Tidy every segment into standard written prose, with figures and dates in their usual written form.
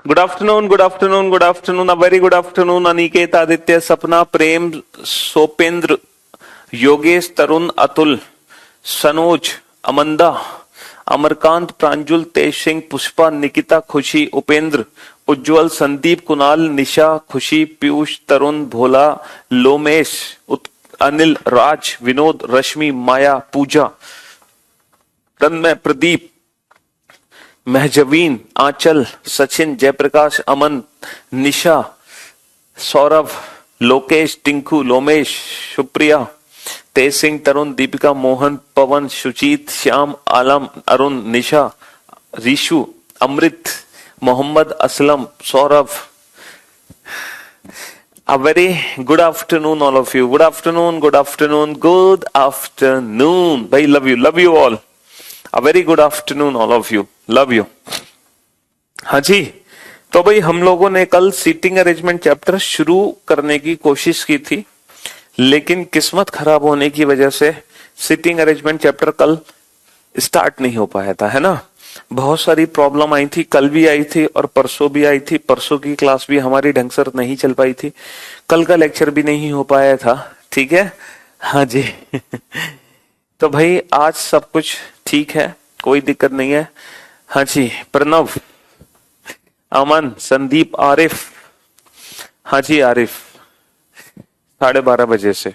Good afternoon, good afternoon, good afternoon, a very good afternoon Aniket, Aditya, सपना, प्रेम, सोपेंद्र, योगेश, तरुण, अतुल, सनोज, अमंदा, अमरकांत, प्रांजुल, तेज सिंह, पुष्पा, निकिता, खुशी, उपेंद्र, उज्जवल, संदीप, कुणाल, निशा, खुशी, पीयूष, तरुण, भोला, लोमेश, अनिल, राज, विनोद, रश्मि, माया, पूजा, तन्मय, प्रदीप, महजवीन, आंचल, सचिन, जयप्रकाश, अमन, निशा, सौरभ, लोकेश, टिंकू, लोमेश, सुप्रिया, तेज सिंह, तरुण, दीपिका, मोहन, पवन, सुजीत, श्याम, आलम, अरुण, निशा, रीशु, अमृत, Mohammad, Aslam, Saurabh. A very good afternoon all of you. Good afternoon, good afternoon, good afternoon. भाई love you all. A very good afternoon all of you. Love you. हाँ जी, तो भाई हम लोगों ने कल सीटिंग अरेंजमेंट चैप्टर शुरू करने की कोशिश की थी, लेकिन किस्मत खराब होने की वजह से सीटिंग अरेंजमेंट चैप्टर कल स्टार्ट नहीं हो पाया था, है ना। बहुत सारी प्रॉब्लम आई थी, कल भी आई थी और परसों भी आई थी। परसों की क्लास भी हमारी ढंग से नहीं चल पाई थी, कल का लेक्चर भी नहीं हो पाया था, ठीक है। हाँ जी तो भाई आज सब कुछ ठीक है, कोई दिक्कत नहीं है। हाँ जी, प्रणव, अमन, संदीप, आरिफ, हाँ जी आरिफ 12:30 बजे से,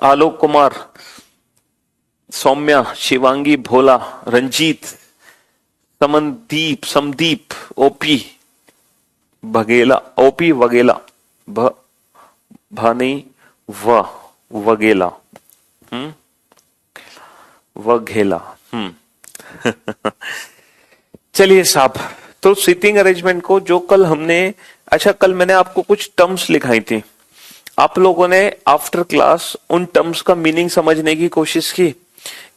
आलोक कुमार, सौम्या, शिवांगी, भोला, रंजीत, समदीप, ओपी बघेला, ओपी वगेला, भानी वगेला, वघेला। चलिए साहब, तो सीटिंग अरेंजमेंट को जो कल हमने, अच्छा कल मैंने आपको कुछ टर्म्स लिखाई थी, आप लोगों ने आफ्टर क्लास उन टर्म्स का मीनिंग समझने की कोशिश की।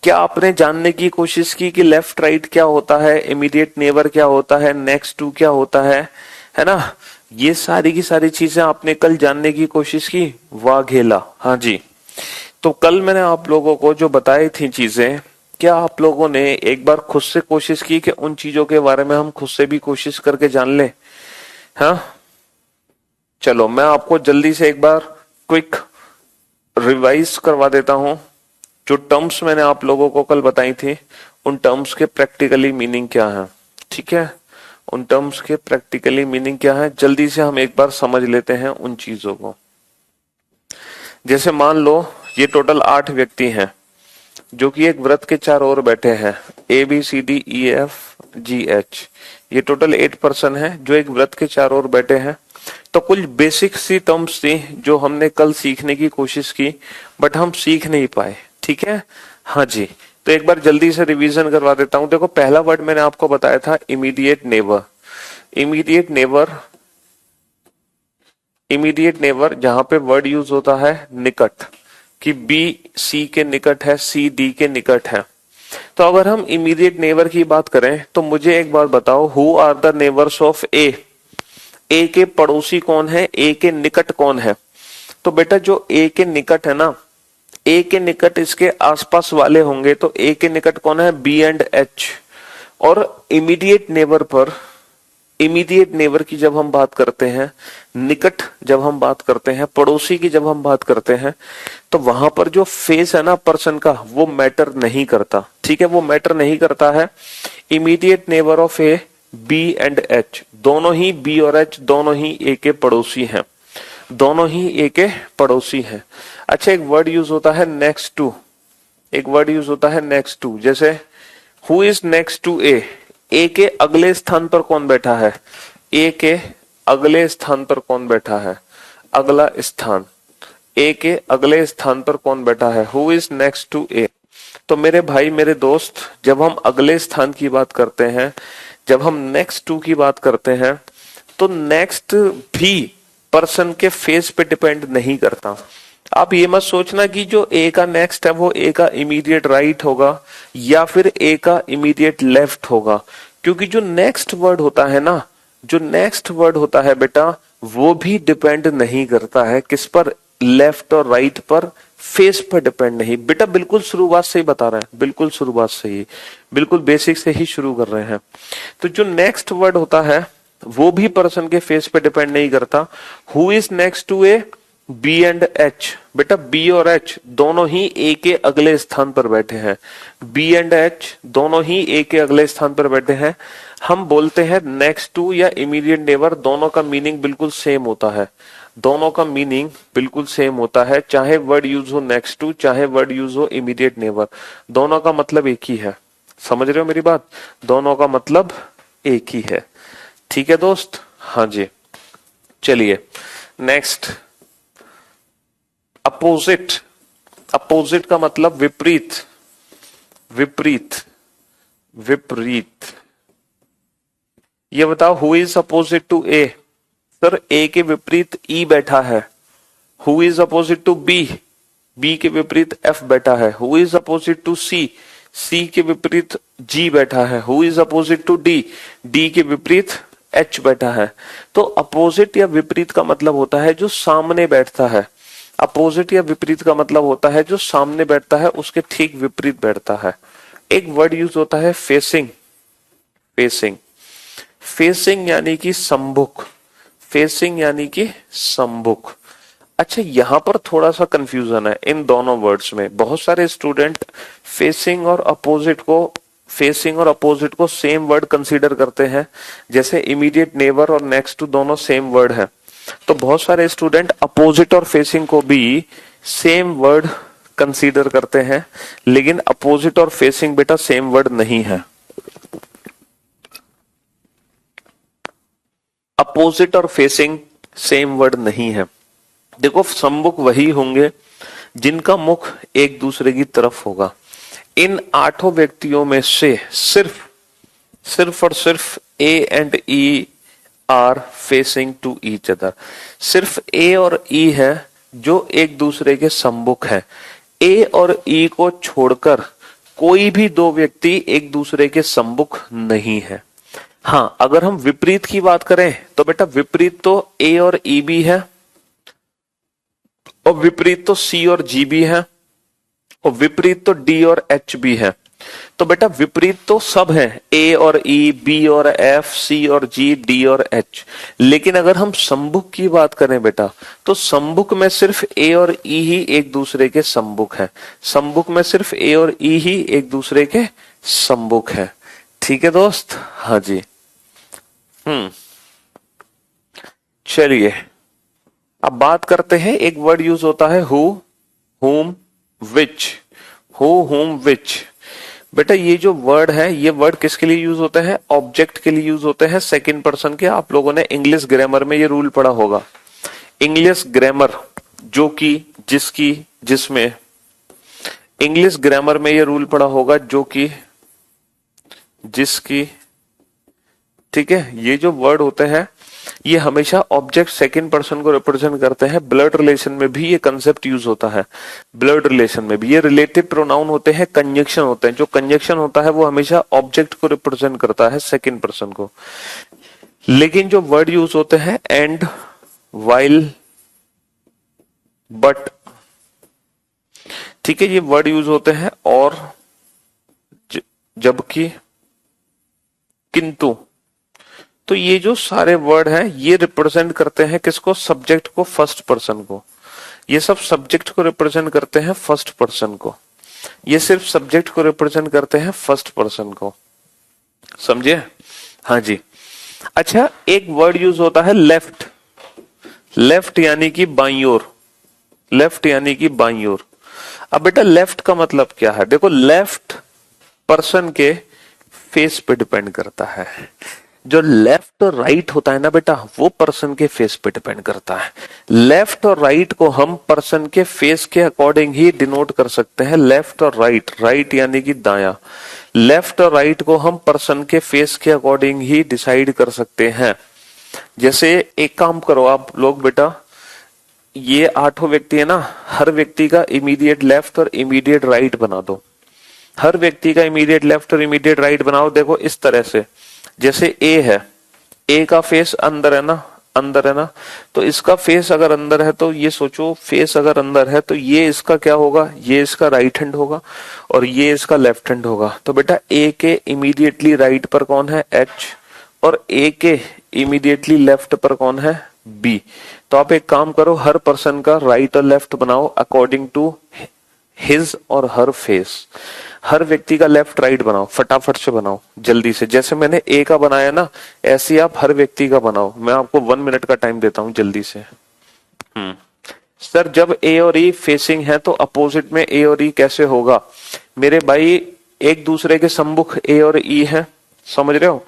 क्या आपने जानने की कोशिश की कि लेफ्ट राइट क्या होता है, इमीडिएट नेबर क्या होता है, नेक्स्ट टू क्या होता है ना। ये सारी की सारी चीजें आपने कल जानने की कोशिश की। वाघेला, हाँ जी। तो कल मैंने आप लोगों को जो बताई थी चीजें, क्या आप लोगों ने एक बार खुद से कोशिश की कि उन चीजों के बारे में हम खुद से भी कोशिश करके जान ले। हाँ चलो, मैं आपको जल्दी से एक बार क्विक रिवाइज करवा देता हूं। जो टर्म्स मैंने आप लोगों को कल बताई थी, उन टर्म्स के प्रैक्टिकली मीनिंग क्या है, ठीक है। उन टर्म्स के प्रैक्टिकली मीनिंग क्या है, जल्दी से हम एक बार समझ लेते हैं उन चीजों को। जैसे मान लो ये टोटल 8 व्यक्ति हैं जो कि एक व्रत के चारों ओर बैठे हैं, ABCDEFGH। ये टोटल 8 पर्सन है जो एक व्रत के चारों ओर बैठे हैं। तो कुछ बेसिक सी टर्म्स थी जो हमने कल सीखने की कोशिश की, बट हम सीख नहीं पाए, ठीक है। हाँ जी, तो एक बार जल्दी से रिवीजन करवा देता हूं। देखो, पहला वर्ड मैंने आपको बताया था इमीडिएट नेबर। इमीडिएट नेबर जहां पे वर्ड यूज होता है निकट, कि B C के निकट है, C D के निकट है। तो अगर हम इमीडिएट नेबर की बात करें तो मुझे एक बार बताओ, who are the neighbours of A। A के पड़ोसी कौन है, ए के निकट कौन है। तो बेटा जो ए के निकट है ना, ए के निकट इसके आसपास वाले होंगे, तो ए के निकट कौन है, बी एंड एच। और इमीडिएट नेबर की जब हम बात करते हैं, निकट जब हम बात करते हैं, पड़ोसी की जब हम बात करते हैं, तो वहां पर जो फेस है ना पर्सन का, वो मैटर नहीं करता, ठीक है, वो मैटर नहीं करता है। Immediate neighbour of A, B and H, दोनों ही बी और एच दोनों ही ए के पड़ोसी हैं, दोनों ही ए के पड़ोसी हैं। अच्छा, एक वर्ड यूज होता है नेक्स्ट टू, एक वर्ड यूज होता है नेक्स्ट टू। जैसे हु इज नेक्स्ट टू ए, ए के अगले स्थान पर कौन बैठा है, ए के अगले स्थान पर कौन बैठा है, अगला स्थान, ए के अगले स्थान पर कौन बैठा है, हु इज नेक्स्ट टू ए। तो मेरे भाई मेरे दोस्त, जब हम अगले स्थान की बात करते हैं, जब हम नेक्स्ट टू की बात करते हैं, तो नेक्स्ट भी पर्सन के फेस पे डिपेंड नहीं करता। आप ये मत सोचना कि जो ए का नेक्स्ट है वो ए का इमीडिएट राइट होगा या फिर ए का इमीडिएट लेफ्ट होगा, क्योंकि जो नेक्स्ट वर्ड होता है ना, जो नेक्स्ट वर्ड होता है बेटा, वो भी डिपेंड नहीं करता है किस पर, लेफ्ट और राइट पर, फेस पर डिपेंड नहीं। बेटा बिल्कुल शुरुआत से ही बता रहे हैं, बिल्कुल शुरुआत से ही, बिल्कुल बेसिक से ही शुरू कर रहे हैं। तो जो नेक्स्ट वर्ड होता है वो भी पर्सन के फेस पे डिपेंड नहीं करता। Who is next to A, B and H. बेटा बी और एच दोनों ही ए के अगले स्थान पर बैठे हैं। बी एंड एच दोनों ही ए के अगले स्थान पर बैठे हैं। हम बोलते हैं नेक्स्ट टू या इमीडिएट नेबर, दोनों का मीनिंग बिल्कुल सेम होता है। दोनों का मीनिंग बिल्कुल सेम होता है, चाहे वर्ड यूज हो नेक्स्ट टू, चाहे वर्ड यूज हो इमीडिएट नेबर, दोनों का मतलब एक ही है। समझ रहे हो मेरी बात? दोनों का मतलब एक ही है। ठीक है दोस्त? हाँ जी। चलिए नेक्स्ट, अपोजिट। अपोजिट का मतलब विपरीत, विपरीत, विपरीत। ये बताओ, who is opposite to A? Sir A के विपरीत ई बैठा है। Who is opposite to B? B के विपरीत एफ बैठा है। Who is opposite to C? C के विपरीत जी बैठा है। Who is opposite to D? D के विपरीत एच बैठा है। तो अपोजिट या विपरीत का मतलब होता है जो सामने बैठता है। अपोजिट या विपरीत का मतलब होता है जो सामने बैठता है उसके ठीक विपरीत बैठता है। एक वर्ड यूज होता है फेसिंग। फेसिंग, फेसिंग यानी कि सम्मुख, फेसिंग यानी कि सम्मुख। अच्छा, यहां पर थोड़ा सा कंफ्यूजन है इन दोनों वर्ड्स में। बहुत सारे स्टूडेंट फेसिंग और अपोजिट को, फेसिंग और अपोजिट को सेम वर्ड कंसीडर करते हैं, जैसे इमीडिएट नेबर और नेक्स्ट टू दोनों सेम वर्ड है। तो बहुत सारे स्टूडेंट अपोजिट और फेसिंग को भी सेम वर्ड कंसीडर करते हैं, लेकिन अपोजिट और फेसिंग बेटा सेम वर्ड नहीं है। अपोजिट और फेसिंग सेम वर्ड नहीं है। देखो, सम्मुख वही होंगे जिनका मुख एक दूसरे की तरफ होगा। इन 8 व्यक्तियों में से सिर्फ और सिर्फ A and E are facing to each other. सिर्फ ए और ई है जो एक दूसरे के सम्मुख है। ए और ई को छोड़कर कोई भी 2 व्यक्ति एक दूसरे के सम्मुख नहीं है। हाँ, अगर हम विपरीत की बात करें तो बेटा विपरीत तो ए और ई भी है, और विपरीत तो सी और जी भी है, और विपरीत तो डी और एच भी है। तो बेटा विपरीत तो सब है, ए और ई, बी और एफ, सी और जी, डी और एच। लेकिन अगर हम सम्मुख की बात करें बेटा, तो सम्मुख में सिर्फ ए और ई ही एक दूसरे के सम्मुख है। सम्मुख में सिर्फ ए और ई ही एक दूसरे के सम्मुख है। ठीक है दोस्त? हाँ जी। चलिए अब बात करते हैं, एक वर्ड यूज होता है हु, हुम, विच। हु, हुम, विच। बेटा ये जो वर्ड है, ये वर्ड किसके लिए यूज होते हैं? ऑब्जेक्ट के लिए यूज होते हैं, सेकंड पर्सन के। आप लोगों ने इंग्लिश ग्रामर में ये रूल पढ़ा होगा। इंग्लिश ग्रामर, जो कि, जिसकी, जिसमें। इंग्लिश ग्रामर में ये रूल पढ़ा होगा, जो कि, जिसकी। ठीक है, ये जो वर्ड होते हैं ये हमेशा ऑब्जेक्ट सेकंड पर्सन को रिप्रेजेंट करते हैं। ब्लड रिलेशन में भी ये कंसेप्ट यूज होता है। ब्लड रिलेशन में भी ये रिलेटिव प्रोनाउन होते हैं, कंजंक्शन होते हैं। जो कंजंक्शन होता है वो हमेशा ऑब्जेक्ट को रिप्रेजेंट करता है, सेकंड पर्सन को। लेकिन जो वर्ड यूज होते हैं एंड, वाइल, बट, ठीक है, ये वर्ड यूज होते हैं और, जबकि, किंतु। तो ये जो सारे वर्ड हैं ये रिप्रेजेंट करते हैं किसको? सब्जेक्ट को, फर्स्ट पर्सन को। ये सब सब्जेक्ट को रिप्रेजेंट करते हैं, फर्स्ट पर्सन को। ये सिर्फ सब्जेक्ट को रिप्रेजेंट करते हैं, फर्स्ट पर्सन को। समझे? हाँ जी। अच्छा, एक वर्ड यूज होता है लेफ्ट। लेफ्ट यानी कि बाईं ओर। लेफ्ट यानी कि बाईं ओर। अब बेटा लेफ्ट का मतलब क्या है? देखो, लेफ्ट पर्सन के फेस पे डिपेंड करता है। जो लेफ्ट और राइट होता है ना बेटा, वो पर्सन के फेस पे डिपेंड करता है। लेफ्ट और राइट को हम पर्सन के फेस के अकॉर्डिंग ही डिनोट कर सकते हैं। लेफ्ट और राइट, राइट यानी कि दायां। लेफ्ट और राइट को हम पर्सन के फेस के अकॉर्डिंग ही डिसाइड कर सकते हैं। जैसे एक काम करो आप लोग बेटा, ये 8 व्यक्ति है ना, हर व्यक्ति का इमीडिएट लेफ्ट और इमीडिएट राइट बना दो। हर व्यक्ति का इमीडिएट लेफ्ट और इमीडिएट राइट बनाओ। देखो इस तरह से, जैसे ए है, ए का फेस अंदर है ना, अंदर है ना, तो इसका फेस अगर अंदर है तो ये सोचो, फेस अगर अंदर है तो ये इसका क्या होगा? ये इसका राइट हैंड होगा और ये इसका लेफ्ट हैंड होगा। तो बेटा ए के इमीडिएटली राइट पर कौन है? एच। और ए के इमीडिएटली लेफ्ट पर कौन है? बी। तो आप एक काम करो, हर पर्सन का राइट और लेफ्ट बनाओ अकॉर्डिंग टू हिज और हर फेस। हर व्यक्ति का लेफ्ट राइट बनाओ, फटाफट से बनाओ जल्दी से। जैसे मैंने ए का बनाया ना, ऐसे ही आप हर व्यक्ति का बनाओ। मैं आपको 1 मिनट का टाइम देता हूं, जल्दी से। सर जब ए और ई फेसिंग है तो अपोजिट में ए और ई कैसे होगा? मेरे भाई एक दूसरे के सम्मुख ए और ई है, समझ रहे हो?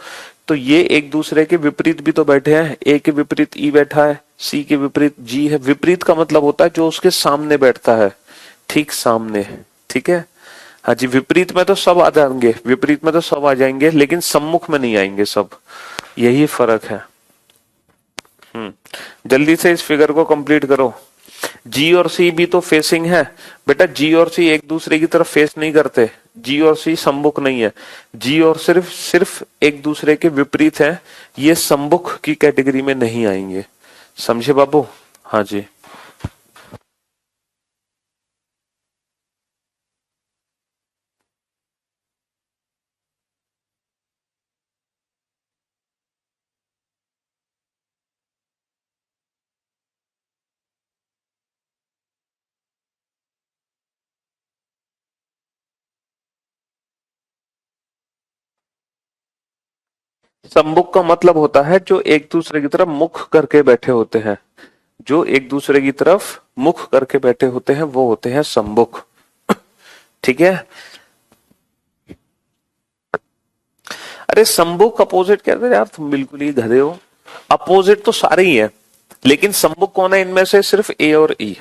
तो ये एक दूसरे के विपरीत भी तो बैठे हैं। ए के विपरीत ई बैठा है, सी के विपरीत जी है। विपरीत का मतलब होता है जो उसके सामने बैठता है, ठीक सामने। ठीक है, हाँ जी। विपरीत में तो सब आ जाएंगे, विपरीत में तो सब आ जाएंगे, लेकिन सम्मुख में नहीं आएंगे सब। यही फर्क है। जल्दी से इस फिगर को कंप्लीट करो। जी और सी भी तो फेसिंग है बेटा। जी और सी एक दूसरे की तरफ फेस नहीं करते। जी और सी सम्मुख नहीं है। जी और सिर्फ सिर्फ एक दूसरे के विपरीत है। ये सम्मुख की कैटेगरी में नहीं आएंगे, समझे बाबू? हाँ जी। सम्मुख का मतलब होता है जो एक दूसरे की तरफ मुख करके बैठे होते हैं। जो एक दूसरे की तरफ मुख करके बैठे होते हैं वो होते हैं सम्मुख। ठीक है। अरे सम्मुख अपोजिट कहते हैं यार, तुम बिल्कुल ही गधे हो। अपोजिट तो सारे ही है, लेकिन सम्मुख कौन है इनमें से? सिर्फ ए और ई।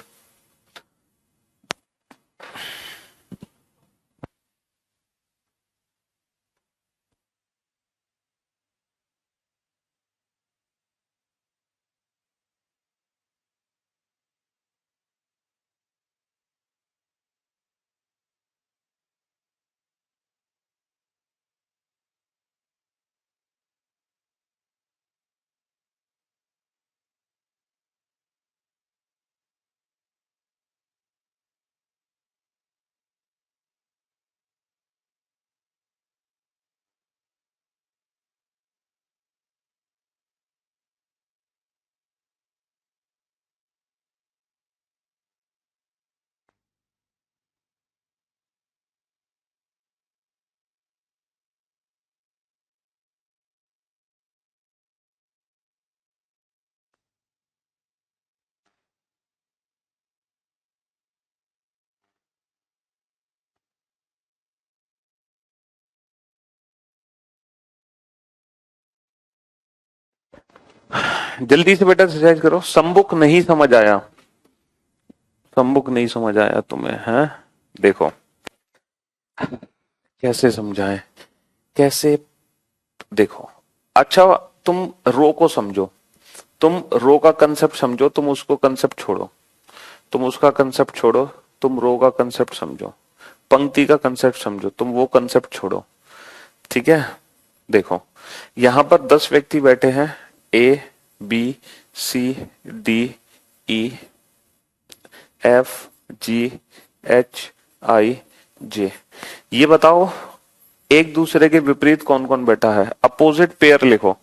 जल्दी से बेटा एक्सरसाइज करो। सम्मुख नहीं समझ आया? सम्मुख नहीं समझ आया तुम्हें? है, देखो कैसे समझाएं, कैसे। देखो, अच्छा तुम रो को समझो, तुम रो का कंसेप्ट समझो, तुम उसको कंसेप्ट छोड़ो। तुम उसका कंसेप्ट छोड़ो, तुम रो का कंसेप्ट समझो। पंक्ति का कंसेप्ट समझो, तुम वो कंसेप्ट छोड़ो। ठीक है। देखो, यहां पर 10 व्यक्ति बैठे हैं, A B C D E F G H I J. ये बताओ एक दूसरे के विपरीत कौन कौन बैठा है? अपोजिट पेयर लिखो।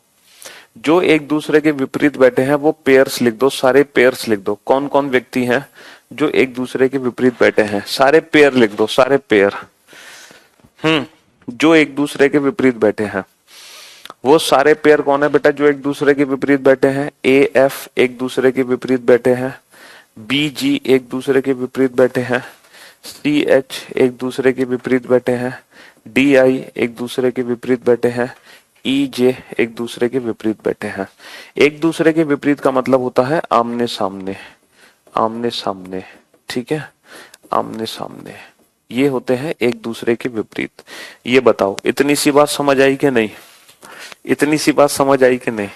जो एक दूसरे के विपरीत बैठे हैं वो पेयर्स लिख दो, सारे पेयर्स लिख दो। कौन कौन व्यक्ति हैं जो एक दूसरे के विपरीत बैठे हैं? सारे पेयर लिख दो, सारे पेयर। जो एक दूसरे के विपरीत बैठे हैं वो सारे पेयर कौन है बेटा? जो एक दूसरे के विपरीत बैठे हैं। ए एफ एक दूसरे के विपरीत बैठे हैं, बी जी एक दूसरे के विपरीत बैठे हैं, सी एच एक दूसरे के विपरीत बैठे हैं, डी आई एक दूसरे के विपरीत बैठे हैं, ई जे एक दूसरे के विपरीत बैठे हैं। एक दूसरे के विपरीत का मतलब होता है आमने सामने, आमने सामने। ठीक है, आमने सामने। ये होते हैं एक दूसरे के विपरीत। ये बताओ इतनी सी बात समझ आई कि नहीं? इतनी सी बात समझ आई कि नहीं?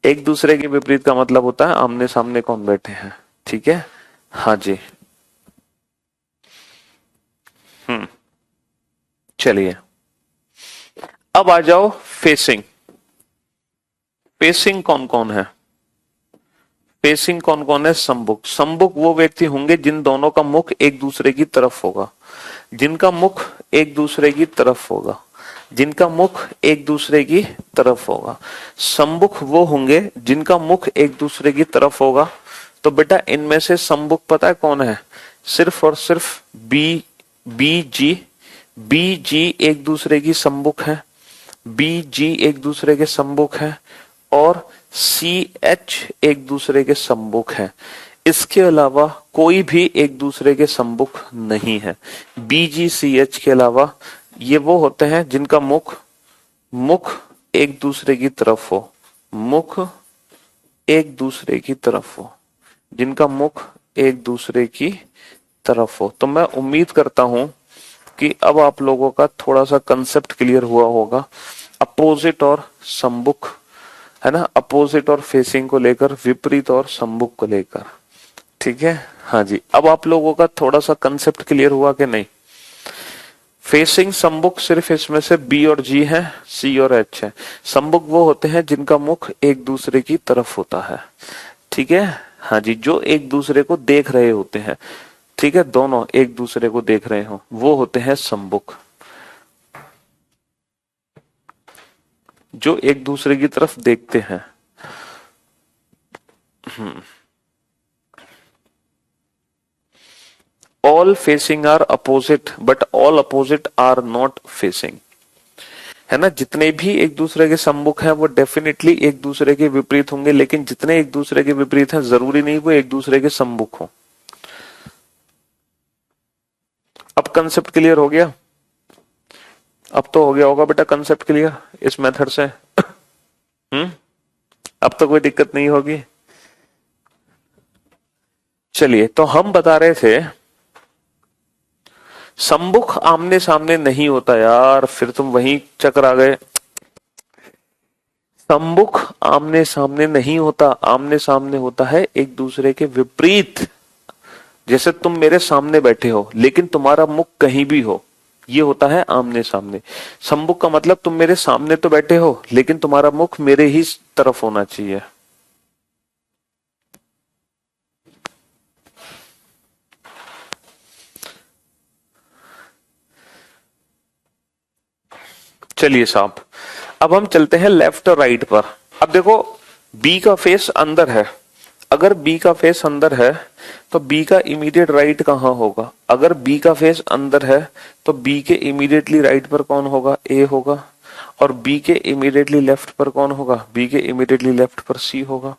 एक दूसरे के विपरीत का मतलब होता है आमने सामने कौन बैठे हैं। ठीक है, हाँ जी। चलिए अब आ जाओ फेसिंग। फेसिंग कौन कौन है? फेसिंग कौन कौन है? सम्मुख। सम्मुख वो व्यक्ति होंगे जिन दोनों का मुख एक दूसरे की तरफ होगा, जिनका मुख एक दूसरे की तरफ होगा। जिनका मुख एक दूसरे की तरफ होगा। सम्मुख वो होंगे जिनका मुख एक दूसरे की तरफ होगा। तो बेटा इनमें से सम्मुख पता है कौन है? सिर्फ और सिर्फ बी जी एक दूसरे की सम्मुख है, बी जी एक दूसरे के सम्मुख है, और सी एच एक दूसरे के सम्मुख है। इसके अलावा कोई भी एक दूसरे के सम्मुख नहीं है। बी जी सी एच के अलावा ये वो होते हैं जिनका मुख एक दूसरे की तरफ हो, मुख एक दूसरे की तरफ हो, जिनका मुख एक दूसरे की तरफ हो। तो मैं उम्मीद करता हूं कि अब आप लोगों का थोड़ा सा कंसेप्ट क्लियर हुआ होगा अपोजिट और सम्मुख, है ना, अपोजिट और फेसिंग को लेकर, विपरीत और सम्मुख को लेकर। ठीक है, हाँ जी। अब आप लोगों का थोड़ा सा कंसेप्ट क्लियर हुआ कि नहीं? फेसिंग सम्मुख सिर्फ इसमें से बी और जी है, सी और एच है। सम्मुख वो होते हैं जिनका मुख एक दूसरे की तरफ होता है। ठीक है, हाँ जी, जो एक दूसरे को देख रहे होते हैं। ठीक है, दोनों एक दूसरे को देख रहे हो, वो होते हैं सम्मुख। जो एक दूसरे की तरफ देखते हैं। All facing are opposite but all opposite are not facing, है ना। जितने भी एक दूसरे के सम्मुख हैं वो डेफिनेटली एक दूसरे के विपरीत होंगे, लेकिन जितने एक दूसरे के विपरीत हैं जरूरी नहीं वो एक दूसरे के सम्मुख हो। अब कंसेप्ट क्लियर हो गया? अब तो हो गया होगा बेटा कंसेप्ट क्लियर इस मेथड से। अब तो कोई दिक्कत नहीं होगी। चलिए, तो हम बता रहे थे सम्मुख आमने सामने नहीं होता। यार फिर तुम वहीं चक्कर आ गए। सम्मुख आमने सामने नहीं होता, आमने सामने होता है एक दूसरे के विपरीत। जैसे तुम मेरे सामने बैठे हो लेकिन तुम्हारा मुख कहीं भी हो, ये होता है आमने सामने। सम्मुख का मतलब तुम मेरे सामने तो बैठे हो लेकिन तुम्हारा मुख मेरे ही तरफ होना चाहिए। चलिए साहब, अब हम चलते हैं लेफ्ट और राइट पर। अब देखो बी का फेस अंदर है। अगर बी का फेस अंदर है तो बी का इमीडिएट राइट कहां होगा? अगर बी का फेस अंदर है तो बी के इमीडिएटली राइट पर कौन होगा? ए होगा। और बी के इमीडिएटली लेफ्ट पर कौन होगा? बी के इमीडिएटली लेफ्ट पर सी होगा।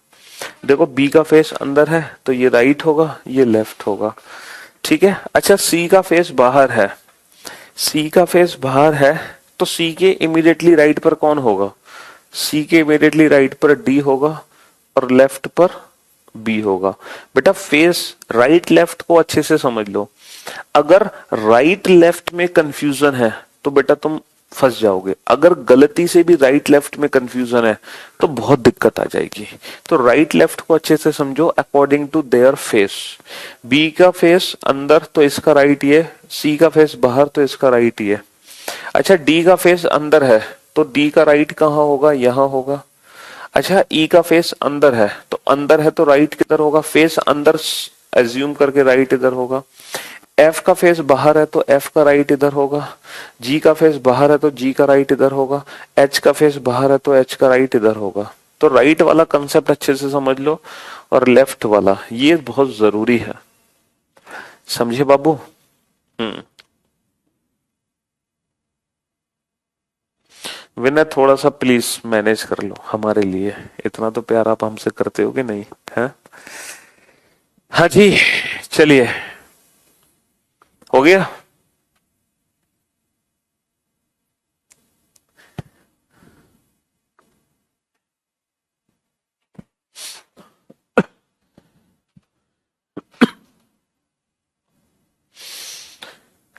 देखो बी का फेस अंदर है तो ये राइट होगा, ये लेफ्ट होगा। ठीक है, अच्छा सी का फेस बाहर है। सी का फेस बाहर है तो सी के इमीडिएटली राइट पर कौन होगा? सी के इमीडिएटली राइट पर डी होगा और लेफ्ट पर बी होगा। बेटा फेस राइट लेफ्ट को अच्छे से समझ लो। अगर राइट लेफ्ट में कंफ्यूजन है तो बेटा तुम फंस जाओगे। अगर गलती से भी राइट लेफ्ट में कंफ्यूजन है तो बहुत दिक्कत आ जाएगी। तो राइट लेफ्ट को अच्छे से समझो according to their face. B का फेस अंदर तो इसका राइट ये, सी का फेस बाहर तो इसका राइट ये। अच्छा डी का फेस अंदर है तो डी का राइट कहाँ होगा? यहाँ होगा। अच्छा ई का फेस अंदर है तो राइट किधर होगा? फेस अंदर एज्यूम करके राइट इधर होगा। एफ का फेस बाहर है तो एफ का राइट इधर होगा। जी का फेस बाहर है तो जी का राइट इधर होगा। एच का फेस बाहर है तो एच का राइट इधर होगा। तो राइट वाला कंसेप्ट अच्छे से समझ लो और लेफ्ट वाला ये बहुत जरूरी है, समझे बाबू? विनय थोड़ा सा प्लीज मैनेज कर लो हमारे लिए, इतना तो प्यार आप हमसे करते हो कि नहीं है? हाँ जी, चलिए हो गया।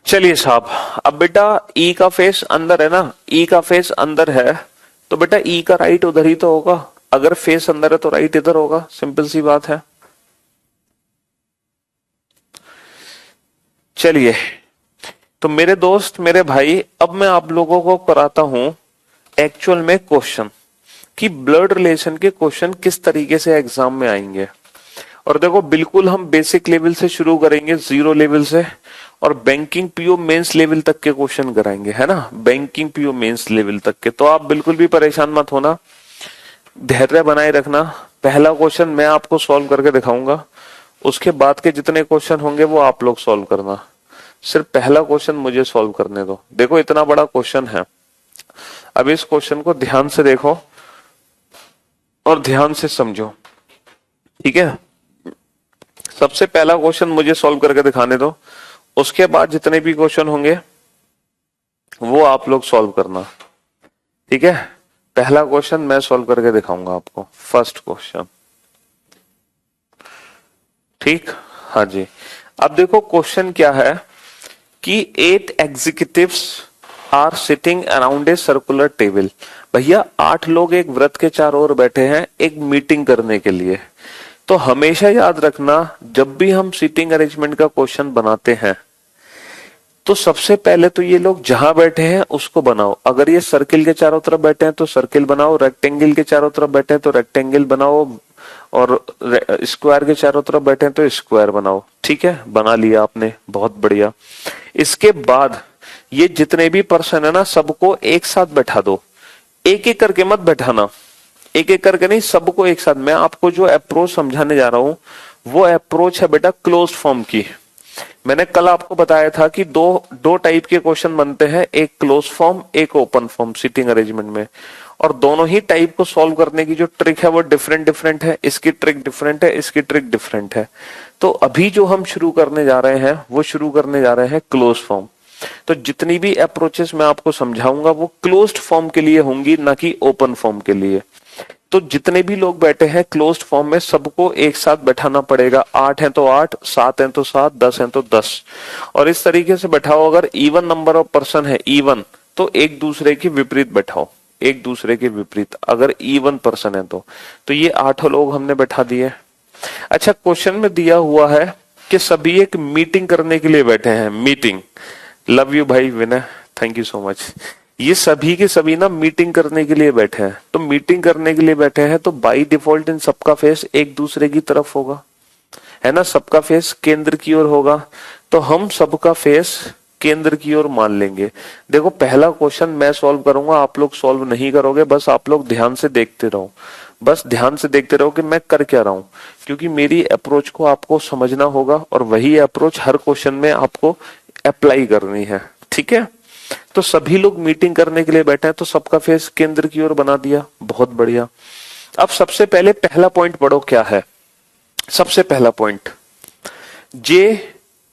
चलिए साहब, अब बेटा ई का फेस अंदर है ना, ई का फेस अंदर है तो बेटा ई का राइट उधर ही तो होगा। अगर फेस अंदर है तो राइट इधर होगा, सिंपल सी बात है। चलिए तो मेरे दोस्त मेरे भाई, अब मैं आप लोगों को कराता हूं एक्चुअल में क्वेश्चन कि ब्लड रिलेशन के क्वेश्चन किस तरीके से एग्जाम में आएंगे। और देखो बिल्कुल हम बेसिक लेवल से शुरू करेंगे, जीरो लेवल से, और बैंकिंग पीओ मेंस लेवल तक के क्वेश्चन कराएंगे, है ना, बैंकिंग पीओ मेंस लेवल तक के। तो आप बिल्कुल भी परेशान मत होना, धैर्य बनाए रखना। पहला क्वेश्चन मैं आपको सॉल्व करके दिखाऊंगा, उसके बाद के जितने क्वेश्चन होंगे वो आप लोग सॉल्व करना। सिर्फ पहला क्वेश्चन मुझे सॉल्व करने दो। देखो इतना बड़ा क्वेश्चन है, अब इस क्वेश्चन को ध्यान से देखो और ध्यान से समझो, ठीक है। सबसे पहला क्वेश्चन मुझे सॉल्व करके दिखाने दो, उसके बाद जितने भी क्वेश्चन होंगे वो आप लोग सॉल्व करना, ठीक है। पहला क्वेश्चन मैं सॉल्व करके दिखाऊंगा आपको, फर्स्ट क्वेश्चन, ठीक। हाँ जी, अब देखो क्वेश्चन क्या है कि 8 executives are sitting around a circular table. भैया 8 लोग एक वृत्त के चारों ओर बैठे हैं एक मीटिंग करने के लिए। तो हमेशा याद रखना, जब भी हम सीटिंग अरेंजमेंट का क्वेश्चन बनाते हैं तो सबसे पहले तो ये लोग जहां बैठे हैं उसको बनाओ। अगर ये सर्किल के चारों तरफ बैठे हैं तो सर्किल बनाओ, रेक्टेंगल के चारों तरफ बैठे हैं तो रेक्टेंगल बनाओ, और स्क्वायर के चारों तरफ बैठे हैं तो स्क्वायर बनाओ, ठीक है। बना लिया आपने, बहुत बढ़िया। इसके बाद ये जितने भी पर्सन है ना, सबको एक साथ बैठा दो, एक एक करके मत बैठाना, एक एक करके नहीं, सबको एक साथ। मैं आपको जो अप्रोच समझाने जा रहा हूं वो अप्रोच है बेटा क्लोज्ड फॉर्म की। मैंने कल आपको बताया था कि दो टाइप के क्वेश्चन बनते हैं, एक क्लोज फॉर्म एक ओपन फॉर्म सीटिंग अरेंजमेंट में, और दोनों ही टाइप को सॉल्व करने की जो ट्रिक है वो डिफरेंट है। इसकी ट्रिक डिफरेंट है, इसकी ट्रिक डिफरेंट है। तो अभी जो हम शुरू करने जा रहे हैं वो शुरू करने जा रहे हैं क्लोज फॉर्म। तो जितनी भी अप्रोचेस मैं आपको समझाऊंगा वो क्लोज्ड फॉर्म के लिए होंगी, ना कि ओपन फॉर्म के लिए। तो जितने भी लोग बैठे हैं क्लोज्ड फॉर्म में सबको एक साथ बैठाना पड़ेगा। 8 हैं तो 8, 7 हैं तो 7, 10 हैं तो 10, और इस तरीके से बैठाओ। अगर इवन नंबर ऑफ पर्सन है, इवन, तो एक दूसरे के विपरीत बैठाओ, एक दूसरे के विपरीत, अगर इवन पर्सन है तो ये 8 लोग हमने बैठा दिए। अच्छा, क्वेश्चन में दिया हुआ है कि सभी एक मीटिंग करने के लिए बैठे हैं, मीटिंग। लव यू भाई विनय, थैंक यू सो मच। ये सभी के सभी ना मीटिंग करने के लिए बैठे हैं। तो मीटिंग करने के लिए बैठे हैं तो बाय डिफॉल्ट इन सबका फेस एक दूसरे की तरफ होगा, है ना, सबका फेस केंद्र की ओर होगा। तो हम सबका फेस केंद्र की ओर मान लेंगे। देखो पहला क्वेश्चन मैं सॉल्व करूंगा, आप लोग सॉल्व नहीं करोगे, बस आप लोग ध्यान से देखते रहो, बस ध्यान से देखते रहो कि मैं कर क्या रहा हूं, क्योंकि मेरी अप्रोच को आपको समझना होगा और वही अप्रोच हर क्वेश्चन में आपको अप्लाई करनी है, ठीक है। तो सभी लोग मीटिंग करने के लिए बैठे हैं तो सबका फेस केंद्र की ओर बना दिया, बहुत बढ़िया। अब सबसे पहले पहला पॉइंट पढ़ो क्या है। सबसे पहला पॉइंट, जे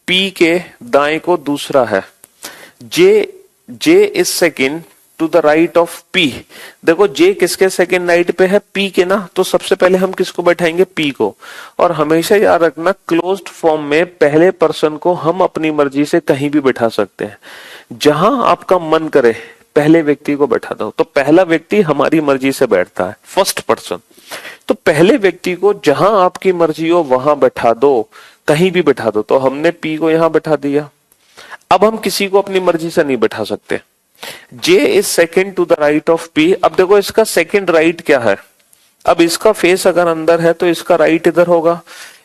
पी के दाएं को दूसरा है, J is second to the right of P. देखो जे किसके सेकंड राइट पे है, पी के ना, तो सबसे पहले हम किसको बैठाएंगे, पी को। और हमेशा याद रखना क्लोज्ड फॉर्म में पहले पर्सन को हम अपनी मर्जी से कहीं भी बैठा सकते हैं, जहां आपका मन करे पहले व्यक्ति को बैठा दो। तो पहला व्यक्ति हमारी मर्जी से बैठता है, फर्स्ट पर्सन। तो पहले व्यक्ति को जहां आपकी मर्जी हो वहां बैठा दो, कहीं भी बैठा दो। तो हमने पी को यहां बैठा दिया। अब हम किसी को अपनी मर्जी से नहीं बैठा सकते। J is second to the right of P. अब देखो इसका सेकंड राइट क्या है, अब इसका फेस अगर अंदर है तो इसका राइट इधर होगा,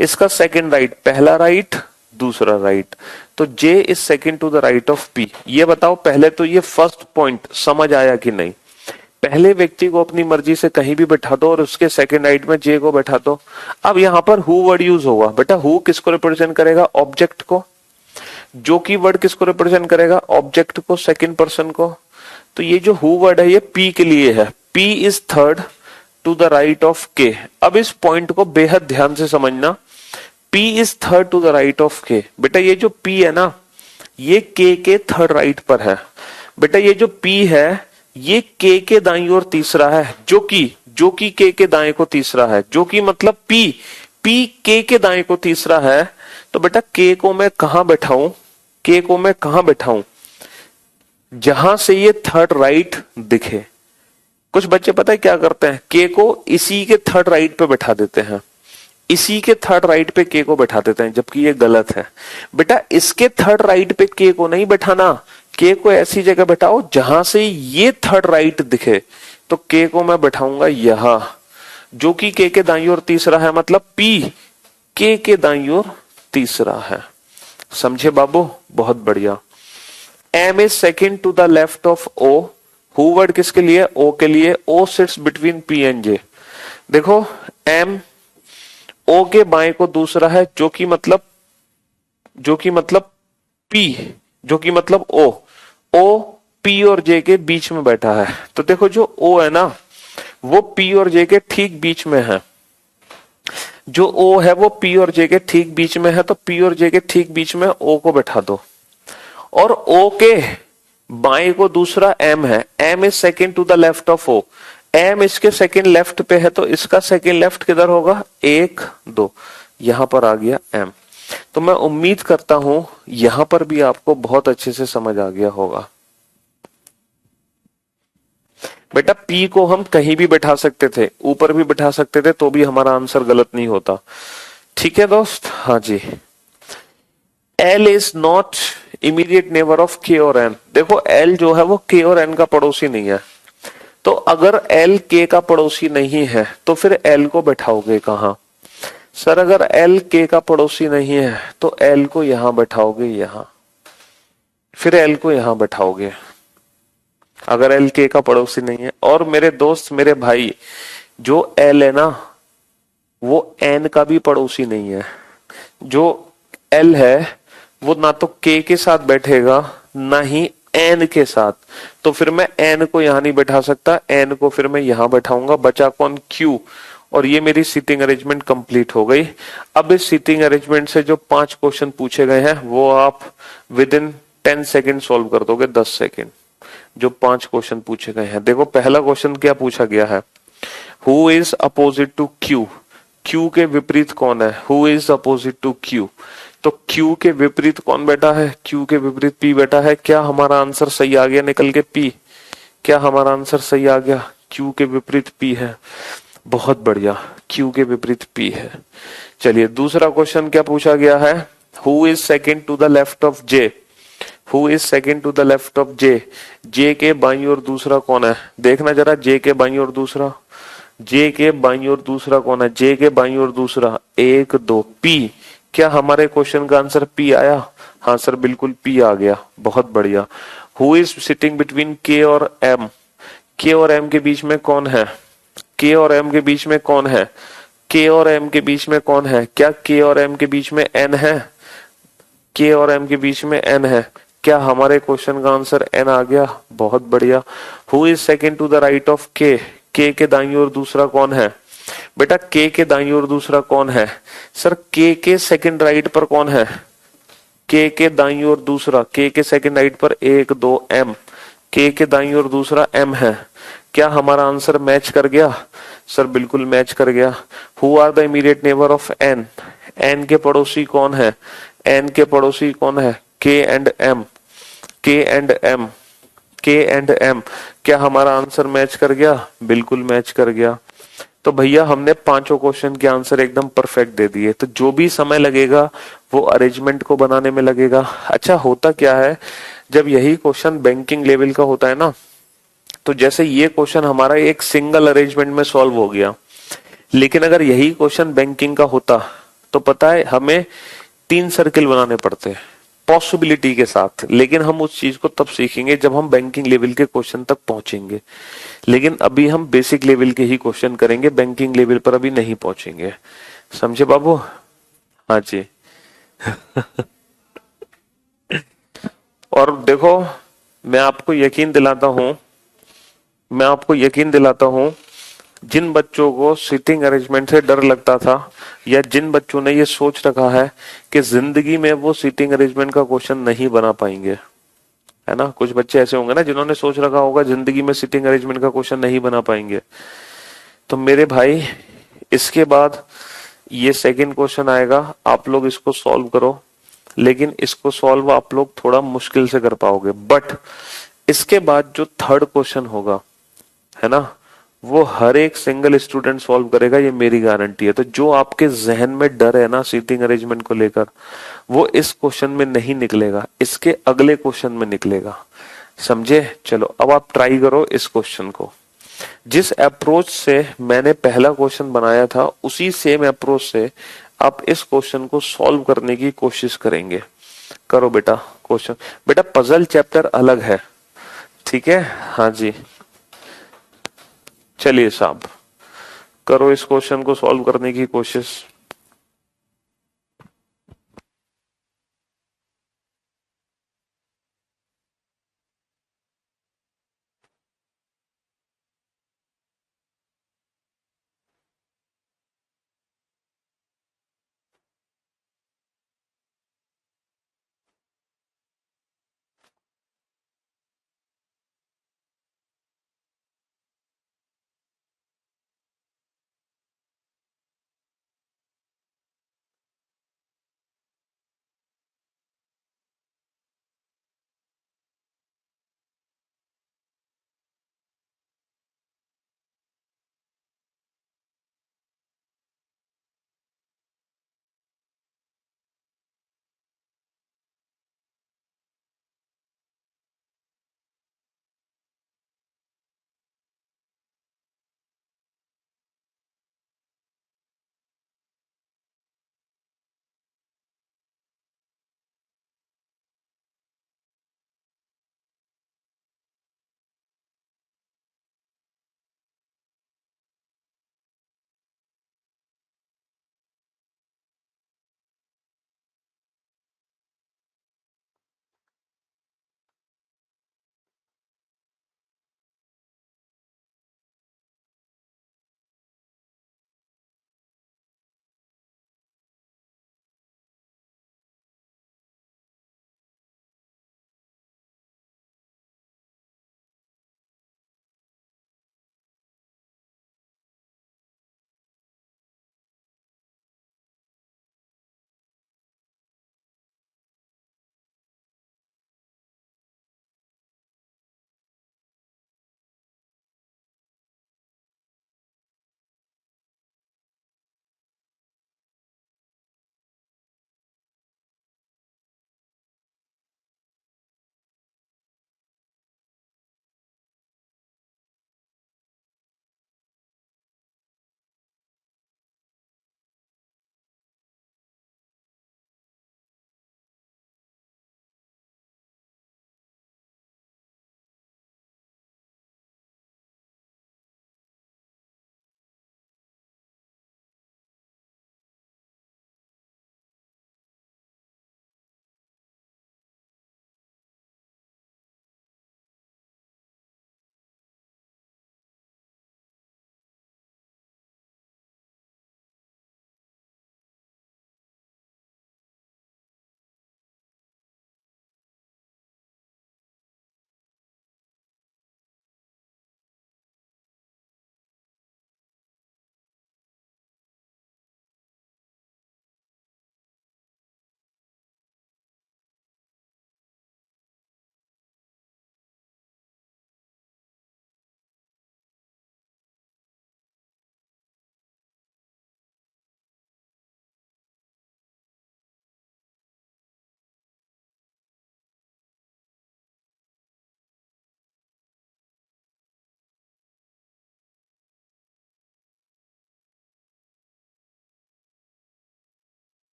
इसका सेकंड राइट, पहला राइट दूसरा राइट। तो J is second to the right of P. ये बताओ पहले तो ये फर्स्ट पॉइंट समझ आया कि नहीं। पहले व्यक्ति को अपनी मर्जी से कहीं भी बैठा दो और उसके सेकंड राइट में जे को बैठा दो। अब यहां पर हु वर्ड यूज होगा। बेटा हु किसको रिप्रेजेंट करेगा, ऑब्जेक्ट को। जो की वर्ड किसको रिप्रेजेंट करेगा, ऑब्जेक्ट को, सेकंड पर्सन को। तो ये जो हु वर्ड है ये पी के लिए है, P is third to the right of K. अब इस पॉइंट को बेहद ध्यान से समझना, P is third to the right of K. बेटा ये जो पी है ना, ये के थर्ड राइट पर है। बेटा ये जो पी है ये के दाईं ओर तीसरा है, जो कि के दाएं को तीसरा है, जो कि मतलब पी के दाएं को तीसरा है। तो बेटा के को मैं कहां बैठाऊं, के को मैं कहां बैठाऊं, जहां से ये थर्ड राइट दिखे। कुछ बच्चे पता है क्या करते हैं, के को इसी के थर्ड राइट पे बैठा देते हैं, इसी के थर्ड राइट पे के को बैठा देते हैं, जबकि ये गलत है। बेटा इसके थर्ड राइट पे के को नहीं बैठाना, के को ऐसी जगह बैठाओ जहां से ये थर्ड राइट दिखे। तो के को मैं बैठाऊंगा यहां, जो कि के दाईं ओर तीसरा है, मतलब पी के दाईं ओर तीसरा है। समझे बाबू, बहुत बढ़िया। M is second to the left of O, who word किसके लिए, ओ के लिए, O sits between P and J. देखो एम ओ के बाएं को दूसरा है, जो कि मतलब पी, जो कि मतलब ओ पी और जे के बीच में बैठा है। तो देखो जो ओ है ना वो पी और जे के ठीक बीच में है, जो ओ है वो पी और जे के ठीक बीच में है, तो पी और जे के ठीक बीच में ओ को बैठा दो। और ओ के बाएं को दूसरा एम है, M is second to the left of O, M इसके सेकेंड लेफ्ट पे है, तो इसका सेकेंड लेफ्ट किधर होगा, 1 2, यहां पर आ गया एम। तो मैं उम्मीद करता हूं यहां पर भी आपको बहुत अच्छे से समझ आ गया होगा। बेटा पी को हम कहीं भी बैठा सकते थे, ऊपर भी बैठा सकते थे, तो भी हमारा आंसर गलत नहीं होता। ठीक है दोस्त, हाँ जी। L is not immediate neighbour of K और एन। देखो एल जो है वो के और एन का पड़ोसी नहीं है, तो अगर एल के का पड़ोसी नहीं है तो फिर एल को बैठाओगे कहां। सर अगर एल के का पड़ोसी नहीं है तो एल को यहां बैठाओगे, यहां, फिर एल को यहां बैठाओगे अगर एल के का पड़ोसी नहीं है। और मेरे दोस्त मेरे भाई, जो एल है ना वो एन का भी पड़ोसी नहीं है। जो एल है वो ना तो के साथ बैठेगा ना ही एन के साथ, तो फिर मैं एन को यहां नहीं बैठा सकता, एन को फिर मैं यहां बैठाऊंगा, बचा कौन, क्यू। और ये मेरी सीटिंग अरेंजमेंट कंप्लीट हो गई। अब इस सीटिंग अरेंजमेंट से जो 5 क्वेश्चन पूछे गए हैं वो आप विद इन 10 सेकेंड सॉल्व कर दोगे, 10 सेकेंड। जो 5 क्वेश्चन पूछे गए हैं, देखो पहला क्वेश्चन क्या पूछा गया है, who is opposite to Q, Q के विपरीत कौन है, who is opposite to Q. तो क्यू के विपरीत कौन बैठा है, क्यू के विपरीत पी बैठा है। क्या हमारा आंसर सही आ गया निकल के पी, क्या हमारा आंसर सही आ गया, क्यू के विपरीत पी है, बहुत बढ़िया, क्यू के विपरीत पी है। चलिए दूसरा क्वेश्चन क्या पूछा गया है, who is second to the left of J, who is second to the left of J, J के बाईं ओर दूसरा कौन है, देखना जरा जे के बाईं ओर दूसरा, जे के बाईं ओर दूसरा कौन है, जे के बाईं ओर दूसरा 1 2 पी। क्या हमारे क्वेश्चन का आंसर पी आया, हाँ सर बिल्कुल पी आ गया, बहुत बढ़िया। हु इज सिटिंग बिटवीन के और एम, के और एम के बीच में कौन है, के और एम के बीच में कौन है, के और एम के बीच में कौन है, क्या के और एम के बीच में एन है, के और एम के बीच में एन है, क्या हमारे क्वेश्चन का आंसर एन आ गया, बहुत बढ़िया। Who is second to the right of K दाईं ओर दूसरा कौन है, बेटा के दाईं ओर दूसरा कौन है, सर के सेकंड राइट पर कौन है, के दाईं ओर दूसरा, के सेकंड राइट पर 1 2 एम, के दाईं ओर दूसरा एम है। क्या हमारा आंसर मैच कर गया, सर बिल्कुल मैच कर गया। Who are the immediate neighbour of N, N के पड़ोसी कौन है, एन के पड़ोसी कौन है, के एंड एम, के एंड एम, के एंड एम। क्या हमारा आंसर मैच कर गया, बिल्कुल मैच कर गया। तो भैया हमने 5 क्वेश्चन के आंसर एकदम परफेक्ट दे दिए, तो जो भी समय लगेगा वो अरेंजमेंट को बनाने में लगेगा। अच्छा होता क्या है, जब यही क्वेश्चन बैंकिंग लेवल का होता है ना, तो जैसे ये क्वेश्चन हमारा एक सिंगल अरेंजमेंट में सॉल्व हो गया, लेकिन अगर यही क्वेश्चन बैंकिंग का होता तो पता है हमें 3 सर्किल बनाने पड़ते हैं पॉसिबिलिटी के साथ। लेकिन हम उस चीज को तब सीखेंगे जब हम बैंकिंग लेवल के क्वेश्चन तक पहुंचेंगे, लेकिन अभी हम बेसिक लेवल के ही क्वेश्चन करेंगे, बैंकिंग लेवल पर अभी नहीं पहुंचेंगे। समझे बाबू, हाँ जी। और देखो मैं आपको यकीन दिलाता हूं, जिन बच्चों को सीटिंग अरेंजमेंट से डर लगता था, या जिन बच्चों ने ये सोच रखा है कि जिंदगी में वो सीटिंग अरेंजमेंट का क्वेश्चन नहीं बना पाएंगे, है ना, कुछ बच्चे ऐसे होंगे ना जिन्होंने सोच रखा होगा जिंदगी में सीटिंग अरेंजमेंट का क्वेश्चन नहीं बना पाएंगे, तो मेरे भाई इसके बाद ये सेकंड क्वेश्चन आएगा, आप लोग इसको सॉल्व करो, लेकिन इसको सॉल्व आप लोग थोड़ा मुश्किल से कर पाओगे। बट इसके बाद जो थर्ड क्वेश्चन होगा, है ना, वो हर एक सिंगल स्टूडेंट सॉल्व करेगा, ये मेरी गारंटी है। तो जो आपके जहन में डर है ना सीटिंग अरेंजमेंट को लेकर, वो इस क्वेश्चन में नहीं निकलेगा, इसके अगले क्वेश्चन में निकलेगा। समझे, चलो अब आप ट्राई करो इस क्वेश्चन को। जिस अप्रोच से मैंने पहला क्वेश्चन बनाया था उसी सेम अप्रोच से आप इस क्वेश्चन को सॉल्व करने की कोशिश करेंगे। करो बेटा क्वेश्चन। बेटा पजल चैप्टर अलग है, ठीक है। हाँ जी, चलिए साहब करो इस क्वेश्चन को सॉल्व करने की कोशिश।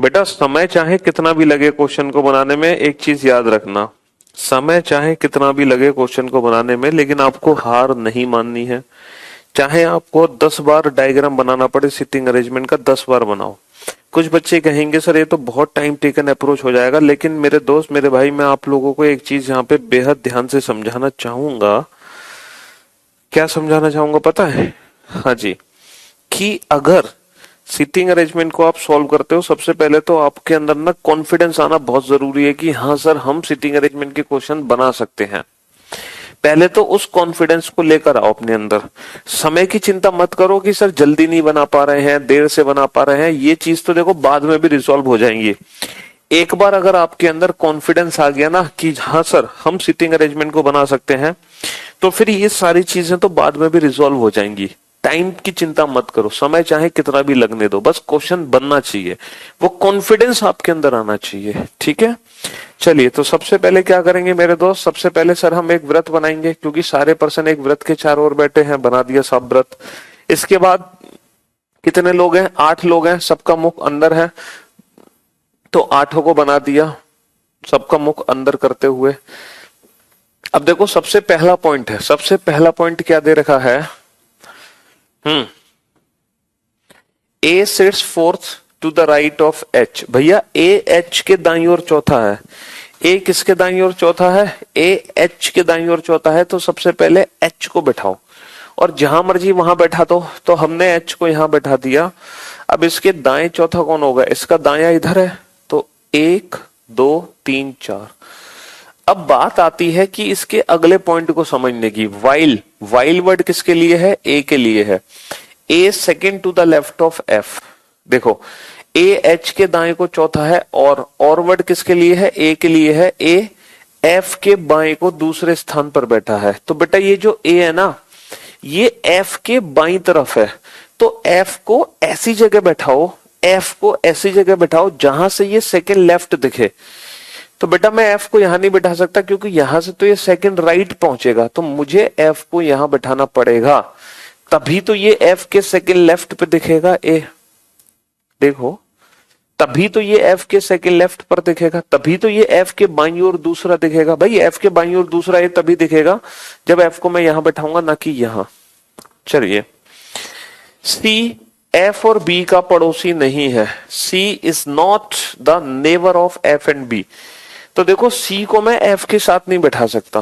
बेटा समय चाहे कितना भी लगे क्वेश्चन को बनाने में, एक चीज याद रखना, समय चाहे कितना भी लगे क्वेश्चन को बनाने में, लेकिन आपको हार नहीं माननी है। चाहे आपको 10 बार डायग्राम बनाना पड़े सिटिंग अरेंजमेंट का, 10 बार बनाओ। कुछ बच्चे कहेंगे सर ये तो बहुत टाइम टेकन अप्रोच हो जाएगा, लेकिन मेरे दोस्त मेरे भाई, मैं आप लोगों को एक चीज यहाँ पे बेहद ध्यान से समझाना चाहूंगा। क्या समझाना चाहूंगा पता है? हाँ जी, कि अगर सीटिंग अरेंजमेंट को आप सॉल्व करते हो, सबसे पहले तो आपके अंदर ना कॉन्फिडेंस आना बहुत जरूरी है कि हाँ सर हम सीटिंग अरेंजमेंट के क्वेश्चन बना सकते हैं। पहले तो उस कॉन्फिडेंस को लेकर आओ अपने अंदर। समय की चिंता मत करो कि सर जल्दी नहीं बना पा रहे हैं, देर से बना पा रहे हैं, ये चीज तो देखो बाद में भी रिजॉल्व हो जाएंगी। एक बार अगर आपके अंदर कॉन्फिडेंस आ गया ना कि हाँ सर हम सीटिंग अरेंजमेंट को बना सकते हैं, तो फिर ये सारी चीजें तो बाद में भी रिजॉल्व हो जाएंगी। टाइम की चिंता मत करो, समय चाहे कितना भी लगने दो, बस क्वेश्चन बनना चाहिए, वो कॉन्फिडेंस आपके अंदर आना चाहिए। ठीक है, चलिए तो सबसे पहले क्या करेंगे मेरे दोस्त, सबसे पहले सर हम एक व्रत बनाएंगे, क्योंकि सारे पर्सन एक व्रत के चारों ओर बैठे हैं, बना दिया सब व्रत। इसके बाद कितने लोग हैं, 8 लोग हैं, सबका मुख अंदर है, तो 8 को बना दिया, सबका मुख अंदर करते हुए। अब देखो सबसे पहला पॉइंट है, सबसे पहला पॉइंट क्या दे रखा है, A sits fourth to the right of H. भैया ए एच के दाईं ओर चौथा है, ए किसके दाईं ओर चौथा है, ए एच के दाईं ओर चौथा है, तो सबसे पहले एच को बैठाओ और जहां मर्जी वहां बैठा दो। तो हमने एच को यहां बैठा दिया। अब इसके दाएं चौथा कौन होगा, इसका दाया इधर है, तो 1 2 3 4। अब बात आती है कि इसके अगले पॉइंट को समझने की। वाइल, वाइल वर्ड किसके लिए है, ए के लिए है। A second to the left of F. देखो ए एच के दाएं को चौथा है, और वर्ड किसके लिए है, ए के लिए है। ए एफ के बाएं को दूसरे स्थान पर बैठा है। तो बेटा ये जो ए है ना, ये एफ के बाईं तरफ है, तो एफ को ऐसी जगह बैठाओ, एफ को ऐसी जगह बैठाओ जहां से ये सेकंड लेफ्ट दिखे। तो बेटा मैं एफ को यहां नहीं बैठा सकता, क्योंकि यहां से तो ये सेकंड राइट पहुंचेगा, तो मुझे एफ को यहां बैठाना पड़ेगा, तभी तो ये एफ के सेकंड लेफ्ट पे दिखेगा ए। देखो तभी तो ये एफ के सेकंड लेफ्ट पर दिखेगा, तभी तो ये एफ के बाईं ओर दूसरा दिखेगा। भाई एफ के बाईं ओर दूसरा ए तभी दिखेगा जब एफ को मैं यहां बैठाऊंगा, ना कि यहां। चलिए, सी एफ और बी का पड़ोसी नहीं है, C is not the neighbour of F and B. तो देखो सी को मैं एफ के साथ नहीं बैठा सकता,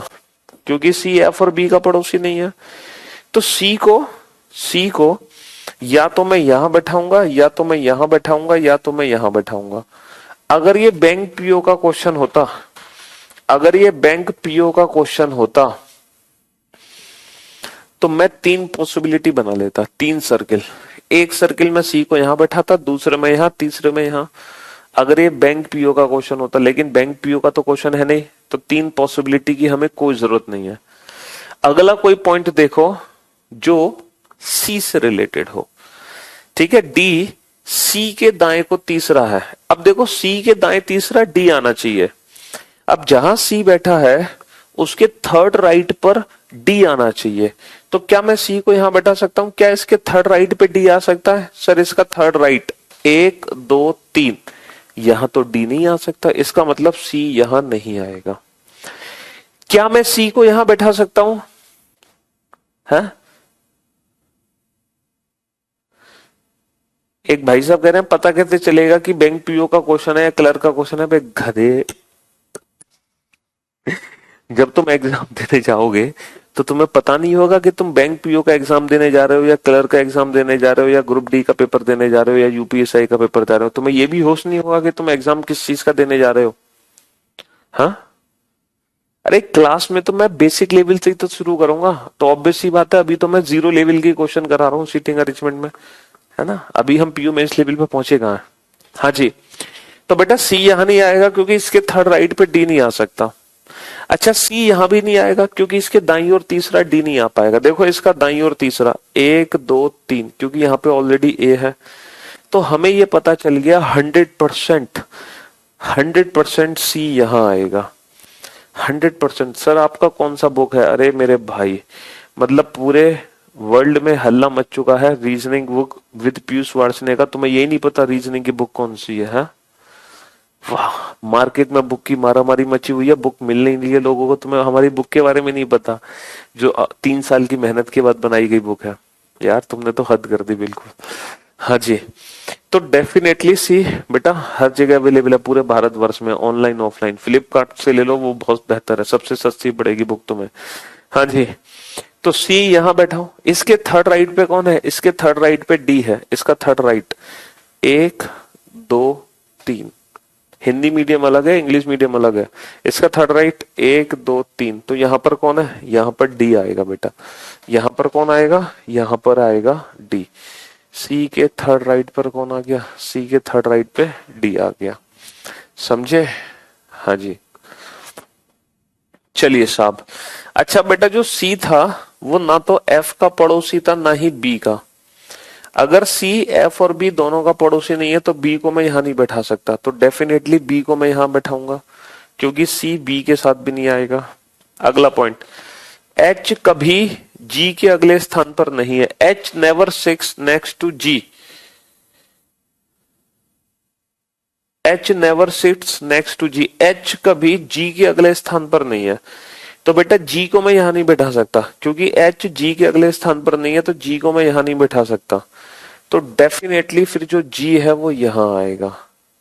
क्योंकि सी एफ और बी का पड़ोसी नहीं है। तो सी को या तो मैं यहां बैठाऊंगा, या तो मैं यहां बैठाऊंगा, या तो मैं यहां बैठाऊंगा। अगर ये बैंक पीओ का क्वेश्चन होता, अगर ये बैंक पीओ का क्वेश्चन होता, तो मैं 3 पॉसिबिलिटी बना लेता, 3 सर्किल। एक सर्किल में सी को यहां बैठाता, दूसरे में यहां, तीसरे में यहां। अगर ये बैंक पीओ का क्वेश्चन होता, लेकिन बैंक पीओ का तो क्वेश्चन है नहीं, तो 3 पॉसिबिलिटी की हमें कोई जरूरत नहीं है। अगला कोई पॉइंट देखो जो सी से रिलेटेड हो। ठीक है, डी सी के दाएं को तीसरा है। अब देखो सी के दाएं तीसरा डी आना चाहिए। अब जहां सी बैठा है उसके थर्ड राइट पर डी आना चाहिए। तो क्या मैं सी को यहां बैठा सकता हूं, क्या इसके थर्ड राइट पे डी आ सकता है? सर इसका थर्ड राइट 1 2 3, यहां तो डी नहीं आ सकता, इसका मतलब सी यहां नहीं आएगा। क्या मैं सी को यहां बैठा सकता हूं, है? एक भाई साहब कह रहे हैं पता कैसे चलेगा कि बैंक पीओ का क्वेश्चन है या क्लर्क का क्वेश्चन है? बे गधे, जब तुम एग्जाम देने जाओगे तो तुम्हें पता नहीं होगा कि तुम बैंक पीओ का एग्जाम देने जा रहे हो, या क्लर्क का एग्जाम देने जा रहे हो, या ग्रुप डी का पेपर देने जा रहे हो, या यूपीएसआई का पेपर दे रहे हो। तुम्हें यह भी होश नहीं होगा कि तुम एग्जाम किस चीज का देने जा रहे हो। हाँ, अरे क्लास में तो मैं बेसिक लेवल से ही तो शुरू करूंगा, तो ऑब्वियस सी बात है अभी तो मैं 0 लेवल की क्वेश्चन करा रहा हूँ सीटिंग अरेंजमेंट में, है ना। अभी हम पीयू मेंस लेवल पे पहुंचे कहां? हाँ जी, तो बेटा सी यहां नहीं आएगा क्योंकि इसके थर्ड राइट पे डी नहीं आ सकता। अच्छा, सी यहां भी नहीं आएगा क्योंकि इसके दाईं ओर तीसरा डी नहीं आ पाएगा। देखो इसका दाईं ओर तीसरा 1 2 3, क्योंकि यहाँ पे ऑलरेडी ए है। तो हमें ये पता चल गया 100% सी यहां आएगा, 100%। सर आपका कौन सा बुक है? अरे मेरे भाई, मतलब पूरे वर्ल्ड में हल्ला मच चुका है reasoning book with Piyush Varshney का, तुम्हें यही नहीं पता रीजनिंग की बुक कौन सी है? वाह, मार्केट में बुक की मारामारी मची हुई है, बुक मिल नहीं रही है लोगों को, तुम्हें हमारी बुक के बारे में नहीं पता, जो 3 साल की मेहनत के बाद बनाई गई बुक है। यार तुमने तो हद कर दी बिल्कुल। हाँ जी, तो डेफिनेटली सी बेटा हर जगह अवेलेबल है पूरे भारतवर्ष में, ऑनलाइन ऑफलाइन। फ्लिपकार्ट से ले लो, वो बहुत बेहतर है, सबसे सस्ती पड़ेगी बुक तुम्हें। हाँ जी, तो सी यहां बैठा हूं। इसके थर्ड राइट पे कौन है? इसके थर्ड राइट पे डी है, इसका थर्ड राइट 1 2 3। हिंदी मीडियम अलग है, इंग्लिश मीडियम अलग है। इसका थर्ड राइट 1 2 3, तो यहां पर कौन है, यहां पर डी आएगा बेटा। यहां पर कौन आएगा, यहां पर आएगा डी। सी के थर्ड राइट पर कौन आ गया, सी के थर्ड राइट पे डी आ गया। समझे? हाँ जी। चलिए साहब, अच्छा बेटा जो सी था वो ना तो एफ का पड़ोसी था ना ही बी का। अगर सी एफ और बी दोनों का पड़ोसी नहीं है तो बी को मैं यहां नहीं बैठा सकता, तो डेफिनेटली बी को मैं यहां बैठाऊंगा, क्योंकि सी बी के साथ भी नहीं आएगा। अगला पॉइंट, एच कभी जी के अगले स्थान पर नहीं है। H never sits next to G. H never sits next to G. H कभी जी के अगले स्थान पर नहीं है, तो बेटा जी को मैं यहां नहीं बैठा सकता, क्योंकि एच जी के अगले स्थान पर नहीं है, तो जी को मैं यहां नहीं बैठा सकता। तो डेफिनेटली फिर जो जी है वो यहां आएगा,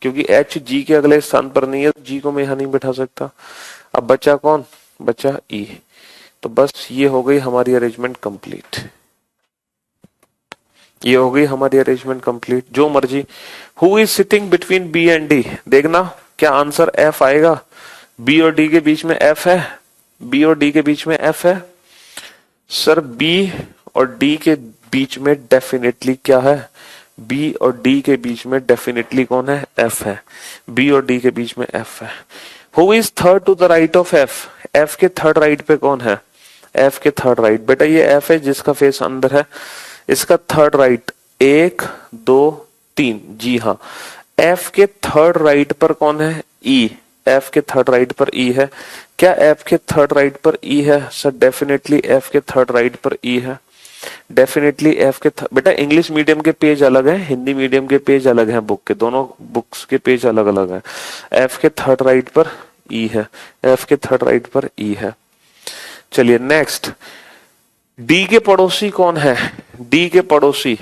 क्योंकि एच जी के अगले स्थान पर नहीं है, तो जी को मैं यहां नहीं बैठा सकता। अब बचा कौन, बचा ई। तो बस ये हो गई हमारी अरेंजमेंट कंप्लीट। ये हो गई हमारी अरेंजमेंट कंप्लीट। जो मर्जी। Who is sitting between B and D, देखना क्या आंसर एफ आएगा। बी और डी के बीच में एफ है, बी और डी के बीच में एफ है। सर बी और डी के बीच में डेफिनेटली क्या है, बी और डी के बीच में डेफिनेटली कौन है, एफ है। बी और डी के बीच में एफ है। Who is third to the right of F, F के थर्ड राइट पे कौन है, एफ के थर्ड राइट। बेटा ये एफ है जिसका फेस अंदर है, इसका थर्ड राइट 1 2 3। जी हाँ, एफ के थर्ड राइट पर कौन है, ई। एफ के थर्ड राइट पर ई है। क्या एफ के थर्ड राइट पर ई है, सर डेफिनेटली एफ के थर्ड राइट पर ई है। डेफिनेटली एफ के बेटा इंग्लिश मीडियम के पेज अलग है, हिंदी मीडियम के पेज अलग हैं, बुक के दोनों बुक्स के पेज अलग अलग हैं। एफ के थर्ड राइट पर ई है, एफ के थर्ड राइट पर ई है। चलिए नेक्स्ट, डी के पड़ोसी कौन है, डी के पड़ोसी।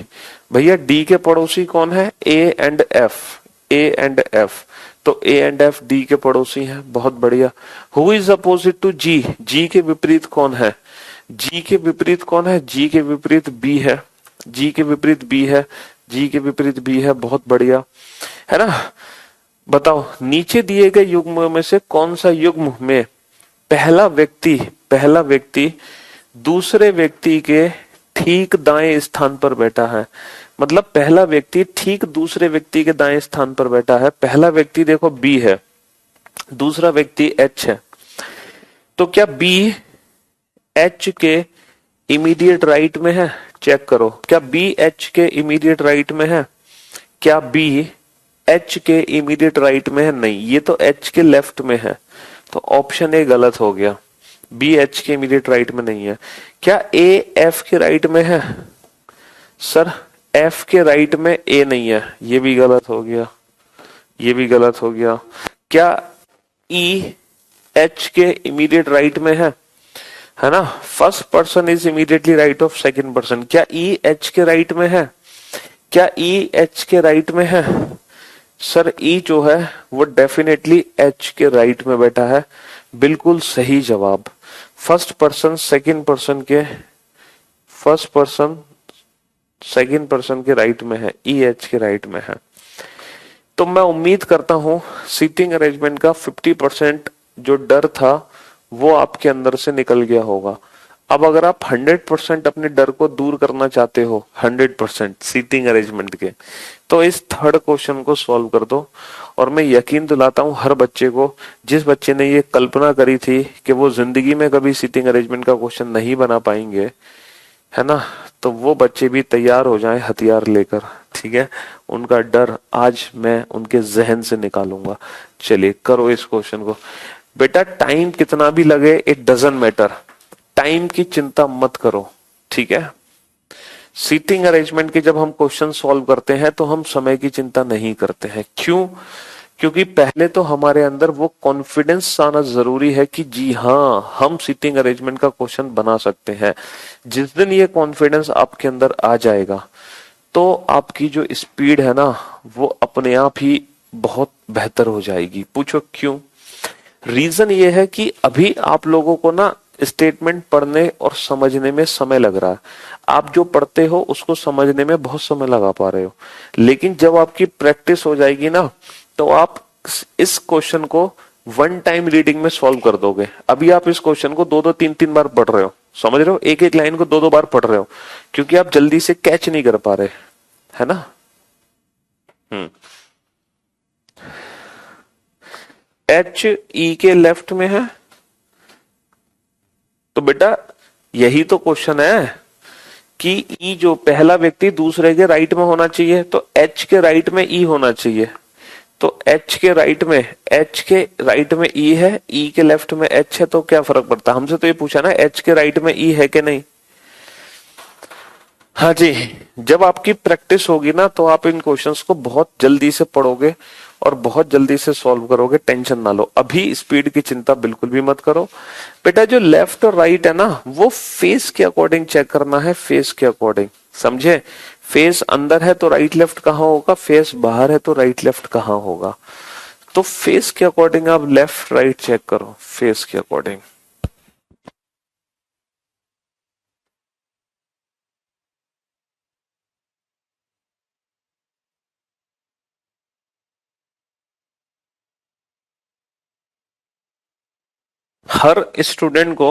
भैया डी के पड़ोसी कौन है, A and F, A and F. तो ए एंड एफ डी के पड़ोसी हैं, बहुत बढ़िया। हु इज अपोजिट टू जी, जी के विपरीत कौन है, जी के विपरीत कौन है, जी के विपरीत बी है, जी के विपरीत बी है, जी के विपरीत बी है, बहुत बढ़िया है ना। बताओ नीचे दिए गए युग्म में से कौन सा युग्म में पहला व्यक्ति दूसरे व्यक्ति के ठीक दाएं स्थान पर बैठा है। मतलब पहला व्यक्ति ठीक दूसरे व्यक्ति के दाएं स्थान पर बैठा है। पहला व्यक्ति देखो बी है, दूसरा व्यक्ति एच है, तो क्या बी एच के इमीडिएट राइट में है, चेक करो। क्या बी एच के इमीडिएट राइट में है, क्या बी एच के इमीडिएट राइट में है, नहीं, ये तो एच के लेफ्ट में है, तो ऑप्शन ए गलत हो गया। बी एच के इमीडिएट राइट में नहीं है। क्या ए एफ के राइट में है, सर एफ के राइट में ए नहीं है, ये भी गलत हो गया, ये भी गलत हो गया। क्या ई एच के इमीडिएट राइट में है ना, first person is immediately right of second person. क्या ई एच के राइट में है, क्या ई एच के राइट में है, सर ई जो है वो डेफिनेटली एच के राइट में बैठा है, बिल्कुल सही जवाब। फर्स्ट पर्सन सेकंड पर्सन के, फर्स्ट पर्सन सेकंड पर्सन के राइट में है, ई एच के राइट में है। तो मैं उम्मीद करता हूं सीटिंग अरेंजमेंट का 50% जो डर था वो आपके अंदर से निकल गया होगा। अब अगर आप 100% अपने डर को दूर करना चाहते हो, 100% सीटिंग अरेंजमेंट के, तो इस थर्ड क्वेश्चन को सॉल्व कर दो। और मैं यकीन दिलाता हूं हर बच्चे को, जिस बच्चे ने ये कल्पना करी थी कि वो जिंदगी में कभी सीटिंग अरेंजमेंट का क्वेश्चन नहीं बना पाएंगे, है ना, तो वो बच्चे भी तैयार हो जाएं हथियार लेकर, ठीक है। उनका डर आज मैं उनके जहन से निकालूंगा। चलिए करो इस क्वेश्चन को। बेटा टाइम कितना भी लगे, इट डजंट मैटर, टाइम की चिंता मत करो, ठीक है। सीटिंग अरेंजमेंट के जब हम क्वेश्चन सॉल्व करते हैं तो हम समय की चिंता नहीं करते हैं। क्यों? क्योंकि पहले तो हमारे अंदर वो कॉन्फिडेंस आना जरूरी है कि जी हाँ हम सीटिंग अरेंजमेंट का क्वेश्चन बना सकते हैं। जिस दिन ये कॉन्फिडेंस आपके अंदर आ जाएगा तो आपकी जो स्पीड है ना वो अपने आप ही बहुत बेहतर हो जाएगी। पूछो क्यों? रीजन ये है कि अभी आप लोगों को ना स्टेटमेंट पढ़ने और समझने में समय लग रहा है। आप जो पढ़ते हो उसको समझने में बहुत समय लगा पा रहे हो, लेकिन जब आपकी प्रैक्टिस हो जाएगी ना तो आप इस क्वेश्चन को वन टाइम रीडिंग में सॉल्व कर दोगे। अभी आप इस क्वेश्चन को दो दो तीन तीन बार पढ़ रहे हो, समझ रहे हो, एक एक लाइन को दो दो बार पढ़ रहे हो, क्योंकि आप जल्दी से कैच नहीं कर पा रहे, है ना। हम्म। एच ई के लेफ्ट में है, तो बेटा यही तो क्वेश्चन है कि ई जो पहला व्यक्ति दूसरे के राइट में होना चाहिए, तो एच के राइट में ई होना चाहिए। तो एच के राइट में ई है, ई के लेफ्ट में एच है, तो क्या फर्क पड़ता है। हमसे तो ये पूछा ना एच के राइट में ई है कि नहीं। हाँ जी, जब आपकी प्रैक्टिस होगी ना तो आप इन क्वेश्चंस को बहुत जल्दी से पढ़ोगे और बहुत जल्दी से सॉल्व करोगे। टेंशन ना लो, अभी स्पीड की चिंता बिल्कुल भी मत करो। बेटा जो लेफ्ट और राइट है ना, वो फेस के अकॉर्डिंग चेक करना है, फेस के अकॉर्डिंग, समझे। फेस अंदर है तो राइट लेफ्ट कहाँ होगा, फेस बाहर है तो राइट लेफ्ट कहाँ होगा। तो फेस के अकॉर्डिंग आप लेफ्ट राइट चेक करो, फेस के अकॉर्डिंग। हर स्टूडेंट को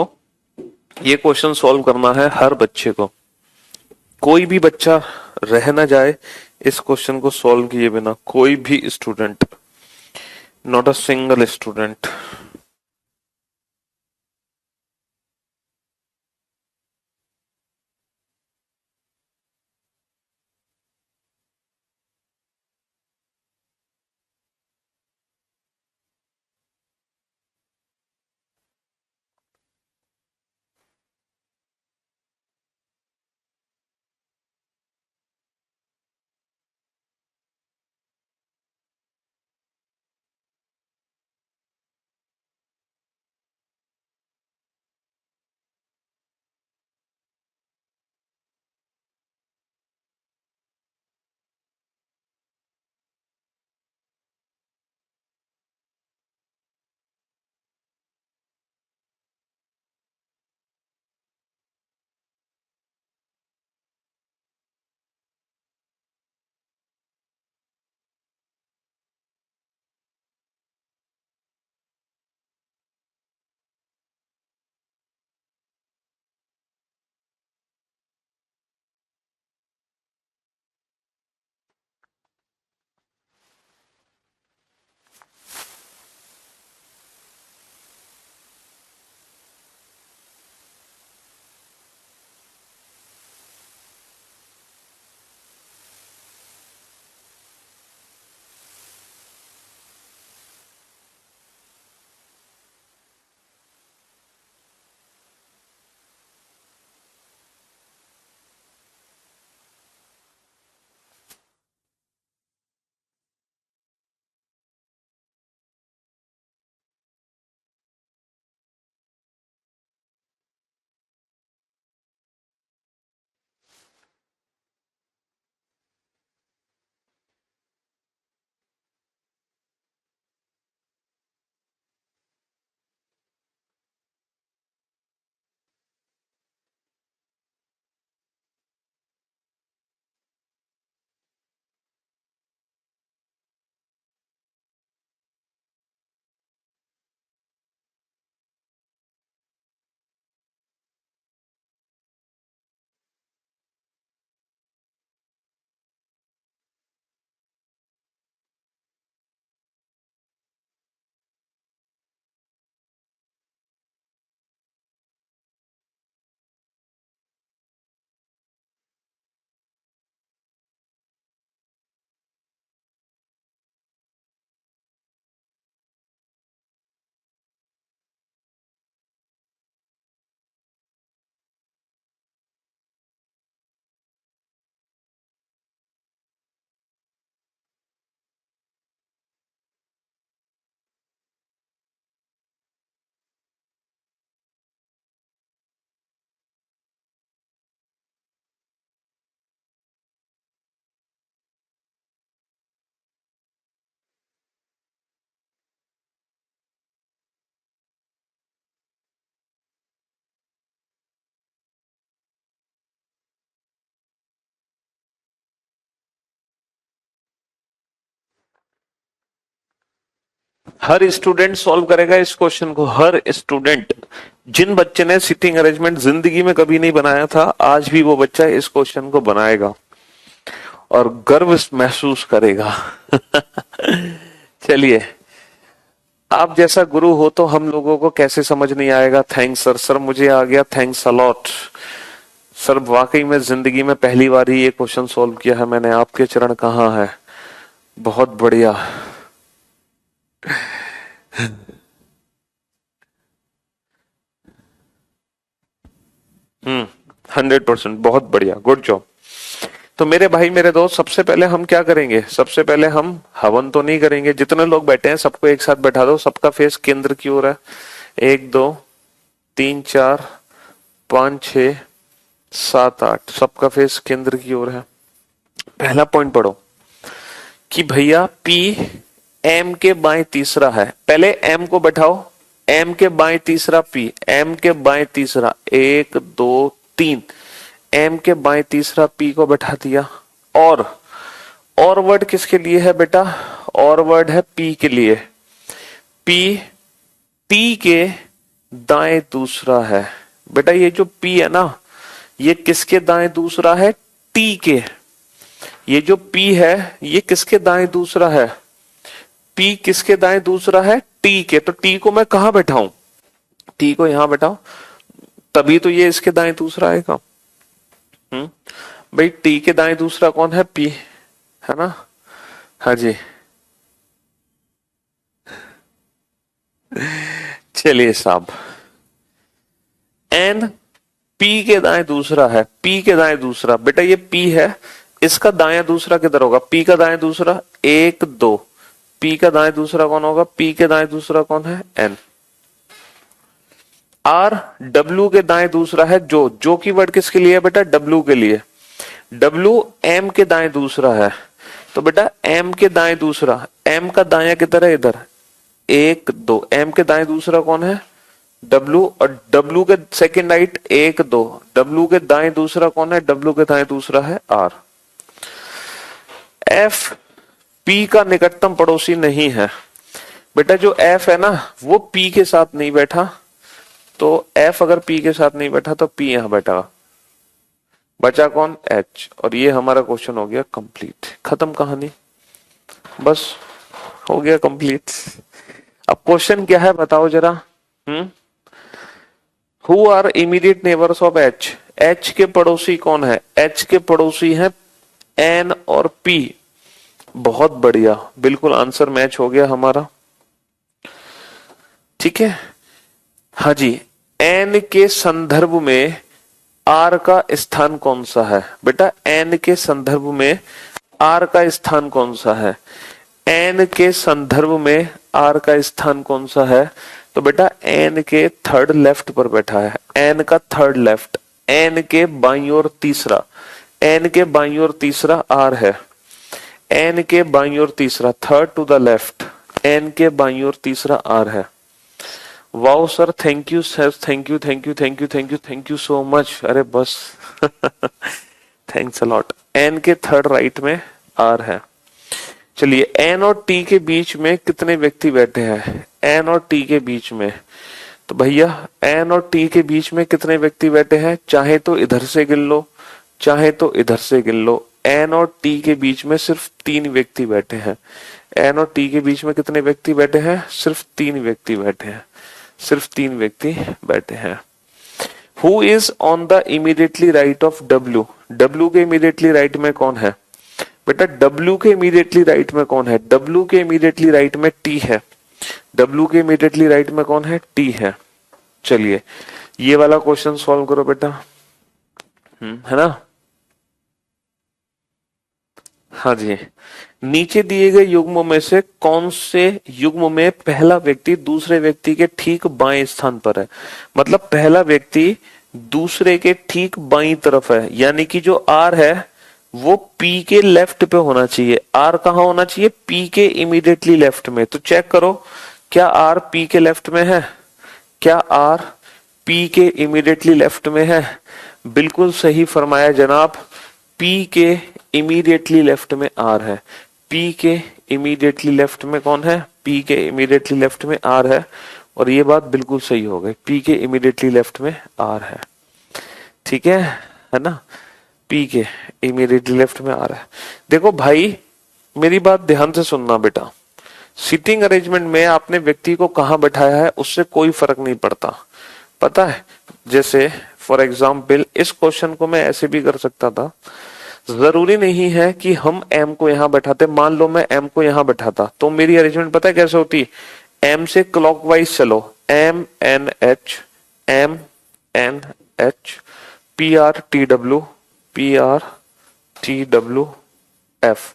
ये क्वेश्चन सॉल्व करना है, हर बच्चे को, कोई भी बच्चा रह ना जाए इस क्वेश्चन को सॉल्व किए बिना, कोई भी student, not a single student. Her student solve करेगा इस क्वेश्चन को, हर स्टूडेंट। जिन बच्चे ने सिटिंग अरेंजमेंट जिंदगी में कभी नहीं बनाया था, आज भी वो बच्चा इस क्वेश्चन को बनाएगा और गर्व महसूस करेगा। चलिए, आप जैसा गुरु हो तो हम लोगों को कैसे समझ नहीं आएगा। थैंक्स सर, सर मुझे आ गया, थैंक्स अलॉट सर। वाकई में जिंदगी में पहली बार ही ये क्वेश्चन सॉल्व किया है मैंने, आपके चरण कहाँ है। बहुत बढ़िया। 100%, बहुत बढ़िया, गुड जॉब। तो मेरे भाई मेरे दोस्त, सबसे पहले हम क्या करेंगे, सबसे पहले हम हवन तो नहीं करेंगे। जितने लोग बैठे हैं सबको एक साथ बैठा दो, सबका फेस केंद्र की ओर है। 1 2 3 4 5 6 7 8, सबका फेस केंद्र की ओर है। पहला पॉइंट पढ़ो कि भैया पी एम के बाएं तीसरा है। पहले एम को बैठाओ, एम के बाएं तीसरा पी, एम के बाएं तीसरा 1 2 3, एम के बाएं तीसरा पी को बैठा दिया। और वर्ड किसके लिए है बेटा, और वर्ड है पी के लिए। पी टी के दाएं दूसरा है। बेटा ये जो पी है ना, ये किसके दाएं दूसरा है, टी के। ये जो पी है ये किसके दाएं दूसरा है, पी किसके दाएं दूसरा है, टी के। तो टी को मैं कहां बैठाऊं, टी को यहां बैठाऊं, तभी तो ये इसके दाएं दूसरा आएगा। भाई टी के दाएं दूसरा कौन है, पी है ना। हाँ जी, चलिए साहब, एन पी के दाएं दूसरा है, पी के दाएं दूसरा। बेटा ये पी है, इसका दाएं दूसरा किधर होगा, पी का दाएं दूसरा 1 2, पी का दाएं दूसरा कौन होगा, पी के दाएं दूसरा कौन है, एन। आर डब्ल्यू के दाएं दूसरा है, जो की वर्ड किसके लिए है बेटा, डब्ल्यू के लिए। डब्ल्यू एम के दाएं दूसरा है, तो बेटा एम के दाएं दूसरा, एम का दाया किधर है, इधर 1 2, एम के दाएं दूसरा कौन है, डब्ल्यू। और डब्ल्यू के सेकंड राइट 1 2, डब्ल्यू के दाएं दूसरा कौन है, डब्ल्यू के दाएं दूसरा है आर। एफ पी का निकटतम पड़ोसी नहीं है। बेटा जो एफ है ना वो पी के साथ नहीं बैठा, तो एफ अगर पी के साथ नहीं बैठा तो पी यहां बैठा, बचा कौन, एच। और ये हमारा क्वेश्चन हो गया कंप्लीट, खत्म कहानी, बस हो गया कंप्लीट। अब क्वेश्चन क्या है बताओ जरा। Who are immediate neighbours of H, H के पड़ोसी कौन है, एच के पड़ोसी हैं एन और पी। बहुत बढ़िया, बिल्कुल आंसर मैच हो गया हमारा, ठीक है। हाँ जी, एन के संदर्भ में आर का स्थान कौन सा है, बेटा एन के संदर्भ में आर का स्थान कौन सा है, एन के संदर्भ में आर का स्थान कौन सा है, तो बेटा एन के थर्ड लेफ्ट पर बैठा है, एन का थर्ड लेफ्ट, एन के बाईं ओर तीसरा, एन के बाईं ओर तीसरा आर है, एन के बाईं ओर तीसरा, third to the left, N के बाईं ओर तीसरा आर है। Wow sir, thank you sir, thank you thank you thank you thank you thank you so much, अरे बस थैंक्स अ लॉट। एन के थर्ड राइट में आर है। चलिए, एन और टी के बीच में कितने व्यक्ति बैठे हैं, एन और टी के बीच में, तो भैया एन और टी के बीच में कितने व्यक्ति बैठे हैं, चाहे तो इधर से गिन लो चाहे तो इधर से गिन लो। एन और टी के बीच में सिर्फ 3 व्यक्ति बैठे हैं, एन और टी के बीच में कितने व्यक्ति बैठे हैं, सिर्फ 3 व्यक्ति बैठे हैं, सिर्फ 3 व्यक्ति बैठे हैं। Who is on the immediately right of W, W के इमीडिएटली राइट में कौन है, बेटा डब्ल्यू के इमीडिएटली राइट में कौन है, डब्ल्यू के इमीडिएटली राइट में टी है, डब्ल्यू के इमीडिएटली राइट में कौन है, टी है। चलिए ये वाला क्वेश्चन सॉल्व करो बेटा, है ना। हाँ जी, नीचे दिए गए युग्मों में से कौन से युग्म में पहला व्यक्ति दूसरे व्यक्ति के ठीक बाएं स्थान पर है, मतलब पहला व्यक्ति दूसरे के ठीक बाईं तरफ है, यानी कि जो आर है वो पी के लेफ्ट पे होना चाहिए। आर कहां होना चाहिए, पी के इमीडिएटली लेफ्ट में। तो चेक करो क्या आर पी के लेफ्ट में है, क्या आर पी के इमीडिएटली लेफ्ट में है, बिल्कुल सही फरमाया जनाब, पी के इमीडिएटली लेफ्ट में आर है। पी के इमीडिएटली लेफ्ट में कौन है? पी के इमीडिएटली लेफ्ट में आर है, और ये बात बिल्कुल सही हो गई, पी के इमीडिएटली लेफ्ट में आर है। ठीक है ना? पी के इमीडिएटली लेफ्ट में आर है। देखो भाई, मेरी बात ध्यान से सुनना बेटा, सीटिंग अरेंजमेंट में आपने व्यक्ति को कहां बैठाया है उससे कोई फर्क नहीं पड़ता, पता है? जैसे फॉर एग्जाम्पल इस क्वेश्चन को मैं ऐसे भी कर सकता था, जरूरी नहीं है कि हम एम को यहां बैठाते। मान लो मैं एम को यहां बैठाता तो मेरी अरेंजमेंट पता है कैसे होती? एम से क्लॉकवाइज चलो, M N H, P R T W, P R T W F.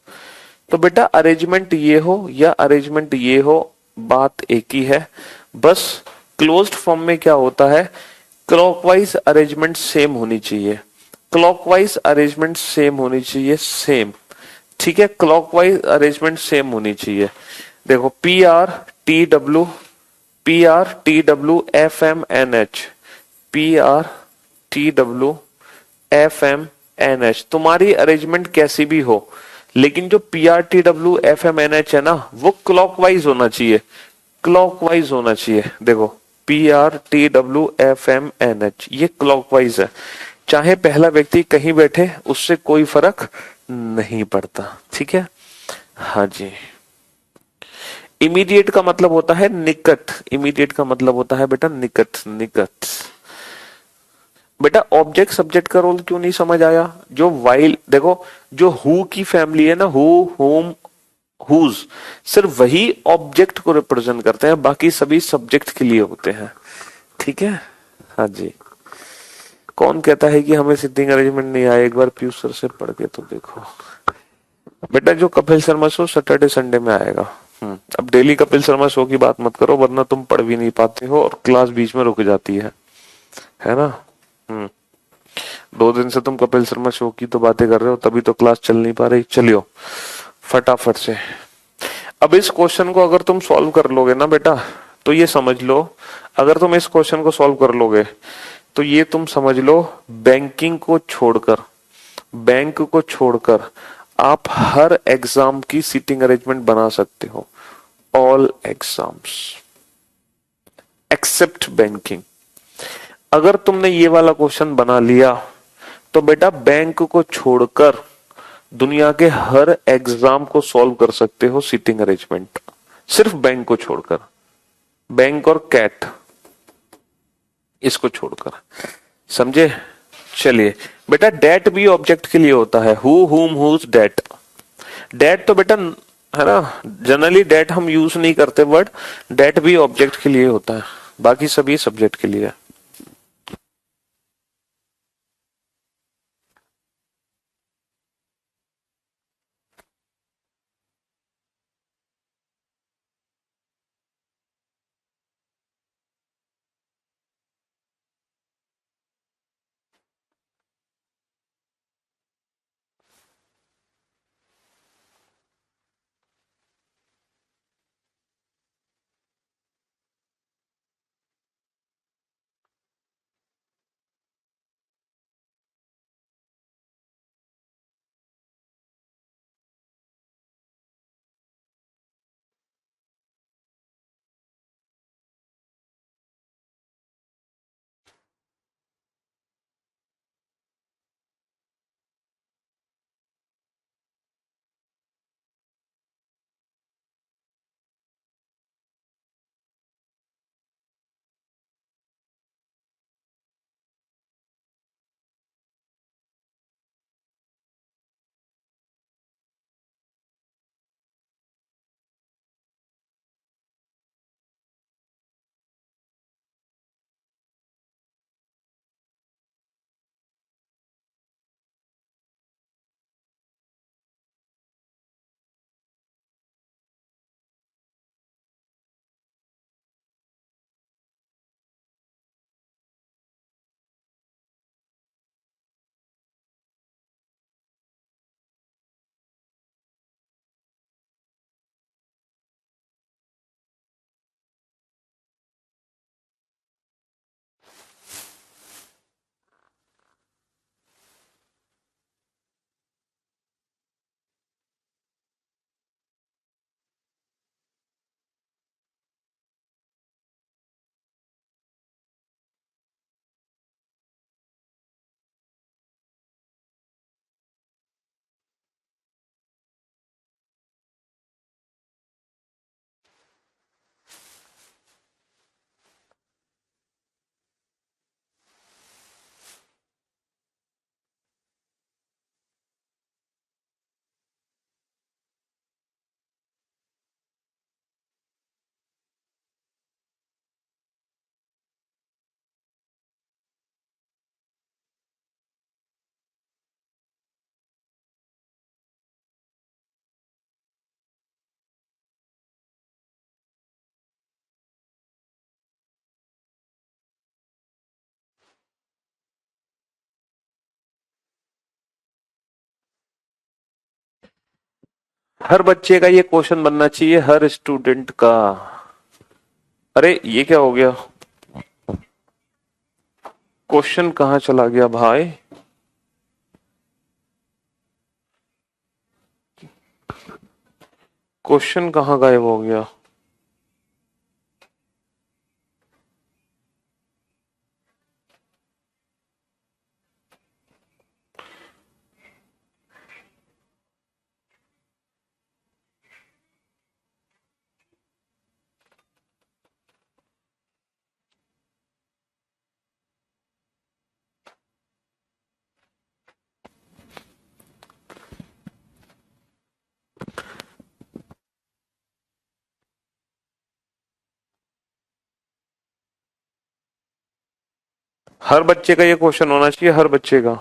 तो बेटा अरेंजमेंट ये हो या अरेंजमेंट ये हो, बात एक ही है। बस क्लोज्ड फॉर्म में क्या होता है, क्लॉकवाइज अरेंजमेंट सेम होनी चाहिए, क्लॉकवाइज अरेंजमेंट सेम होनी चाहिए, सेम। ठीक है, क्लॉकवाइज अरेंजमेंट सेम होनी चाहिए। देखो P R T W F M N H, P R T W F M N H, तुम्हारी अरेंजमेंट कैसी भी हो, लेकिन जो P R T W F M N H है ना, वो क्लॉकवाइज होना चाहिए, क्लॉकवाइज होना चाहिए। देखो P R T W F M N H, ये क्लॉकवाइज है, चाहे पहला व्यक्ति कहीं बैठे उससे कोई फर्क नहीं पड़ता। ठीक है, हाँ जी। इमीडिएट का मतलब होता है निकट, इमीडिएट का मतलब होता है बेटा निकट, निकट। बेटा ऑब्जेक्ट सब्जेक्ट का रोल क्यों नहीं समझ आया? जो वाइल, देखो जो हु की फैमिली है ना, हु, होम, हुज, सिर्फ वही ऑब्जेक्ट को रिप्रेजेंट करते हैं, बाकी सभी सब्जेक्ट के लिए होते हैं। ठीक है, हाँ जी। कौन कहता है कि हमें सिटिंग अरेंजमेंट नहीं आया? एक बार पीयूष सर से पढ़ के तो देखो बेटा। जो Kapil Sharma show Saturday Sunday में आएगा। अब डेली कपिल शर्मा शो की बात मत करो, वरना तुम पढ़ भी नहीं पाते हो और क्लास बीच में रुक जाती है ना? हम्म 2 दिन से तुम कपिल शर्मा शो की तो बातें कर रहे हो, तभी तो क्लास चल नहीं पा रही। चलियो फटाफट से। अब इस क्वेश्चन को अगर तुम सॉल्व कर लोगे ना बेटा, तो ये समझ लो, अगर तुम इस क्वेश्चन को सॉल्व कर लोगे तो ये तुम समझ लो, बैंकिंग को छोड़कर, बैंक को छोड़कर आप हर एग्जाम की सीटिंग अरेंजमेंट बना सकते हो, ऑल एग्जाम्स एक्सेप्ट बैंकिंग। अगर तुमने ये वाला क्वेश्चन बना लिया तो बेटा बैंक को छोड़कर दुनिया के हर एग्जाम को सॉल्व कर सकते हो सीटिंग अरेंजमेंट, सिर्फ बैंक को छोड़कर, बैंक और कैट, इसको छोड़कर। समझे? चलिए बेटा, डेट भी ऑब्जेक्ट के लिए होता है, हु, हुम, हुज, डेट। डेट तो बेटा है ना, जनरली डेट हम यूज नहीं करते वर्ड, डेट भी ऑब्जेक्ट के लिए होता है, बाकी सभी सब्जेक्ट के लिए। हर बच्चे का ये क्वेश्चन बनना चाहिए, हर स्टूडेंट का। अरे ये क्या हो गया, क्वेश्चन कहाँ चला गया भाई? क्वेश्चन कहाँ गायब हो गया? हर बच्चे का ये क्वेश्चन होना चाहिए, हर बच्चे का।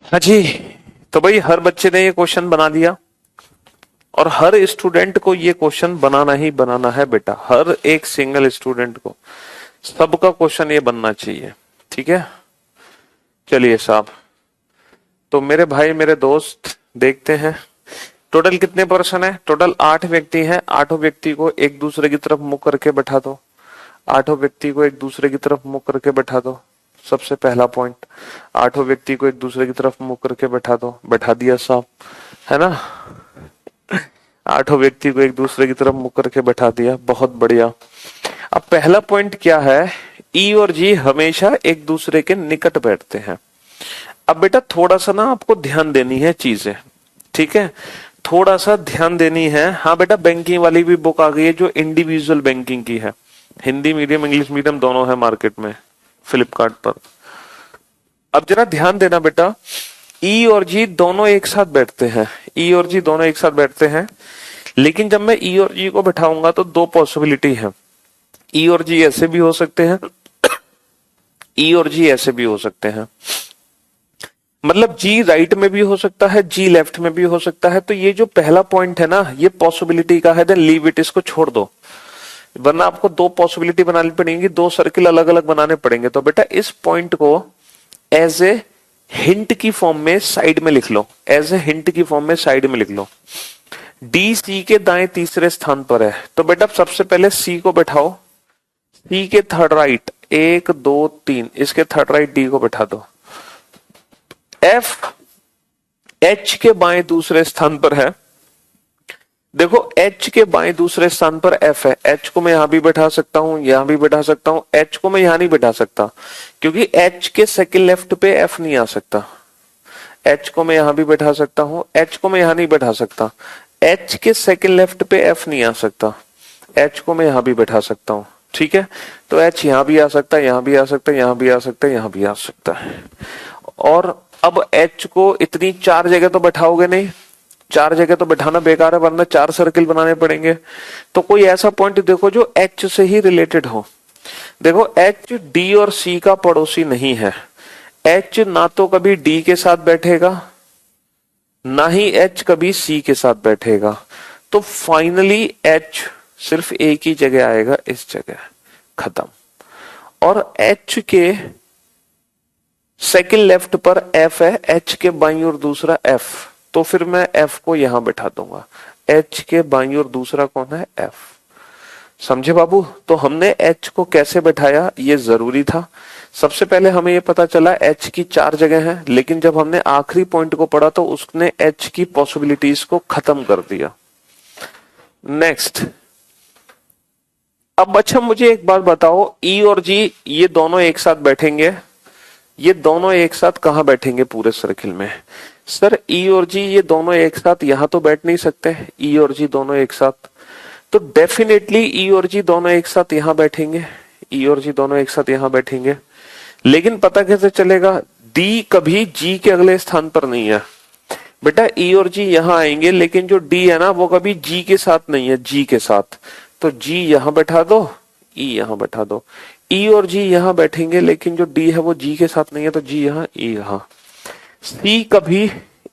हाँ जी, तो भाई हर बच्चे ने ये क्वेश्चन बना दिया, और हर स्टूडेंट को ये क्वेश्चन बनाना ही बनाना है बेटा, हर एक सिंगल स्टूडेंट को सबका क्वेश्चन ये बनना चाहिए, ठीक है? चलिए साहब, तो मेरे भाई मेरे दोस्त देखते हैं टोटल कितने पर्सन है। टोटल 8 व्यक्ति हैं। 8 व्यक्ति को एक दूसरे की तरफ मुंह करके बैठा दो। 8 व्यक्ति को एक दूसरे की तरफ मुंह करके बैठा दो। सबसे पहला पॉइंट, 8 व्यक्ति को एक दूसरे की तरफ मुंह करके बैठा दो। बैठा दिया साहब, है ना? 8 व्यक्ति को एक दूसरे की तरफ मुंह करके बैठा दिया, बहुत बढ़िया। अब पहला पॉइंट क्या है, ई और जी हमेशा एक दूसरे के निकट बैठते हैं। अब बेटा थोड़ा सा ना आपको ध्यान देनी है चीजें, ठीक है? थोड़ा सा ध्यान देनी है। हाँ बेटा, बैंकिंग वाली भी बुक आ गई है जो इंडिविजुअल बैंकिंग की है। हिंदी मीडियम इंग्लिश मीडियम दोनों है मार्केट में, फ्लिपकार्ट पर। अब जरा ध्यान देना बेटा, ई और जी दोनों एक साथ बैठते हैं। ई और जी दोनों एक साथ बैठते हैं, लेकिन जब मैं ई और जी को बैठाऊंगा तो 2 पॉसिबिलिटी है। ई और जी ऐसे भी हो सकते हैं, ई और जी ऐसे भी हो सकते हैं। मतलब जी राइट में भी हो सकता है, जी लेफ्ट में भी हो सकता है। तो ये जो पहला पॉइंट है ना, ये पॉसिबिलिटी का है, देन लीव इट, इसको छोड़ दो। वरना आपको 2 पॉसिबिलिटी बनानी पड़ेगी, 2 सर्किल अलग अलग बनाने पड़ेंगे। तो बेटा इस पॉइंट को एज ए हिंट की फॉर्म में साइड में लिख लो। एज ए हिंट की फॉर्म में साइड में लिख लो। डी सी के दाएं तीसरे स्थान पर है, तो बेटा सबसे पहले सी को बैठाओ। सी के थर्ड राइट 1 2 3, इसके थर्ड राइट डी को बैठा दो। एफ एच के बाएं दूसरे स्थान पर है। देखो एच के बाएं दूसरे स्थान पर एफ है। एच को मैं यहां भी बैठा सकता हूं, यहां भी बैठा सकता हूं। एच को मैं यहां नहीं बैठा सकता, क्योंकि एच के सेकंड लेफ्ट पे एफ नहीं आ सकता। एच को मैं यहां भी बैठा सकता हूं, एच को मैं यहां नहीं बैठा सकता। एच के सेकंड लेफ्ट पे एफ नहीं आ सकता। एच को मैं यहां भी बैठा सकता हूं, ठीक है? तो एच यहां भी आ सकता है, यहां भी आ सकता है, यहां भी आ सकता है, यहां भी आ सकता है। और अब एच को इतनी 4 जगह तो बैठाओगे नहीं, 4 जगह तो बैठाना बेकार है, वरना 4 सर्किल बनाने पड़ेंगे। तो कोई ऐसा पॉइंट देखो जो एच से ही रिलेटेड हो। देखो एच डी और सी का पड़ोसी नहीं है। एच ना तो कभी डी के साथ बैठेगा, ना ही एच कभी सी के साथ बैठेगा। तो फाइनली एच सिर्फ एक ही जगह आएगा, इस जगह, खत्म। और एच के सेकंड लेफ्ट पर एफ है, एच के बाईं ओर दूसरा एफ, तो फिर मैं एफ को यहां बैठा दूंगा। एच के बाईं ओर दूसरा कौन है? एफ। समझे बाबू? तो हमने एच को कैसे बैठाया, ये जरूरी था। सबसे पहले हमें ये पता चला एच की 4 जगह है, लेकिन जब हमने आखिरी पॉइंट को पढ़ा तो उसने एच की पॉसिबिलिटीज को खत्म कर दिया। नेक्स्ट, अब अच्छा मुझे एक बात बताओ, ई और जी ये दोनों एक साथ बैठेंगे, ये दोनों एक साथ कहां बैठेंगे पूरे सर्किल में? सर ई और जी ये दोनों एक साथ यहां तो बैठ नहीं सकते, ई और जी दोनों एक साथ। तो डेफिनेटली ई और जी दोनों एक साथ यहां बैठेंगे, ई और जी दोनों एक साथ यहां बैठेंगे। लेकिन पता कैसे चलेगा? डी कभी जी के अगले स्थान पर नहीं है बेटा। ई और जी यहां आएंगे, लेकिन जो डी है ना वो कभी जी के साथ नहीं है, जी के साथ। तो जी यहां बैठा दो, ई यहां बैठा दो। ई और जी यहां बैठेंगे, लेकिन जो डी है वो जी के साथ नहीं है, तो जी यहां, ई यहां। सी कभी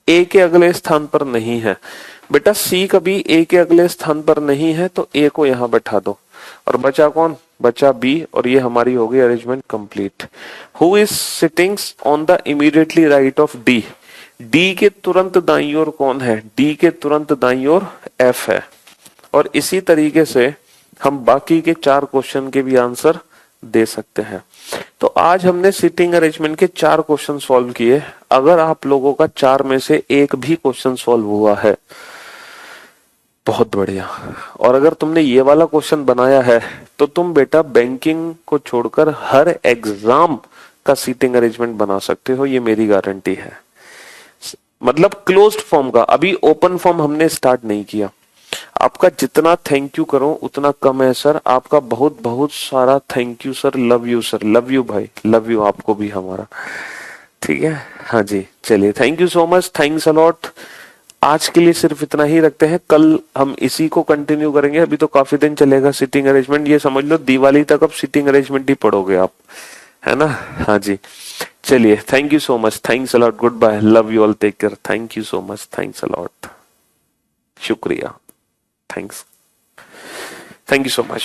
ए के अगले स्थान पर नहीं है बेटा, सी कभी ए के अगले स्थान पर नहीं है, तो ए को यहां बैठा दो। और बचा कौन? बचा बी, और ये हमारी हो गई arrangement complete. Who is sitting on the immediately right of D? D के तुरंत दाईं ओर कौन है? डी के तुरंत दाईं ओर एफ है। और इसी तरीके से हम बाकी के 4 क्वेश्चन के भी आंसर दे सकते हैं। तो आज हमने सिटिंग अरेंजमेंट के 4 क्वेश्चन सॉल्व किए। अगर आप लोगों का 4 में से एक भी क्वेश्चन सॉल्व हुआ है, बहुत बढ़िया। और अगर तुमने ये वाला क्वेश्चन बनाया है तो तुम बेटा बैंकिंग को छोड़कर हर एग्जाम का सीटिंग अरेंजमेंट बना सकते हो, ये मेरी गारंटी है। मतलब क्लोज्ड फॉर्म का, अभी ओपन फॉर्म हमने स्टार्ट नहीं किया। आपका जितना थैंक यू करो उतना कम है सर, आपका बहुत बहुत सारा thank you sir, love you sir, love you भाई, लव यू आपको भी हमारा, ठीक है। हाँ जी, चलिए, thank you so much, thanks a lot. आज के लिए सिर्फ इतना ही रखते हैं, कल हम इसी को कंटिन्यू करेंगे। अभी तो काफी दिन चलेगा सिटिंग अरेंजमेंट, ये समझ लो दिवाली तक अब सिटिंग अरेंजमेंट ही पढ़ोगे आप, है ना। हाँ जी, चलिए, thank you so much, thanks a lot, goodbye, love you all, take care, thank you so much, thanks a lot, शुक्रिया, thanks, thank you so much.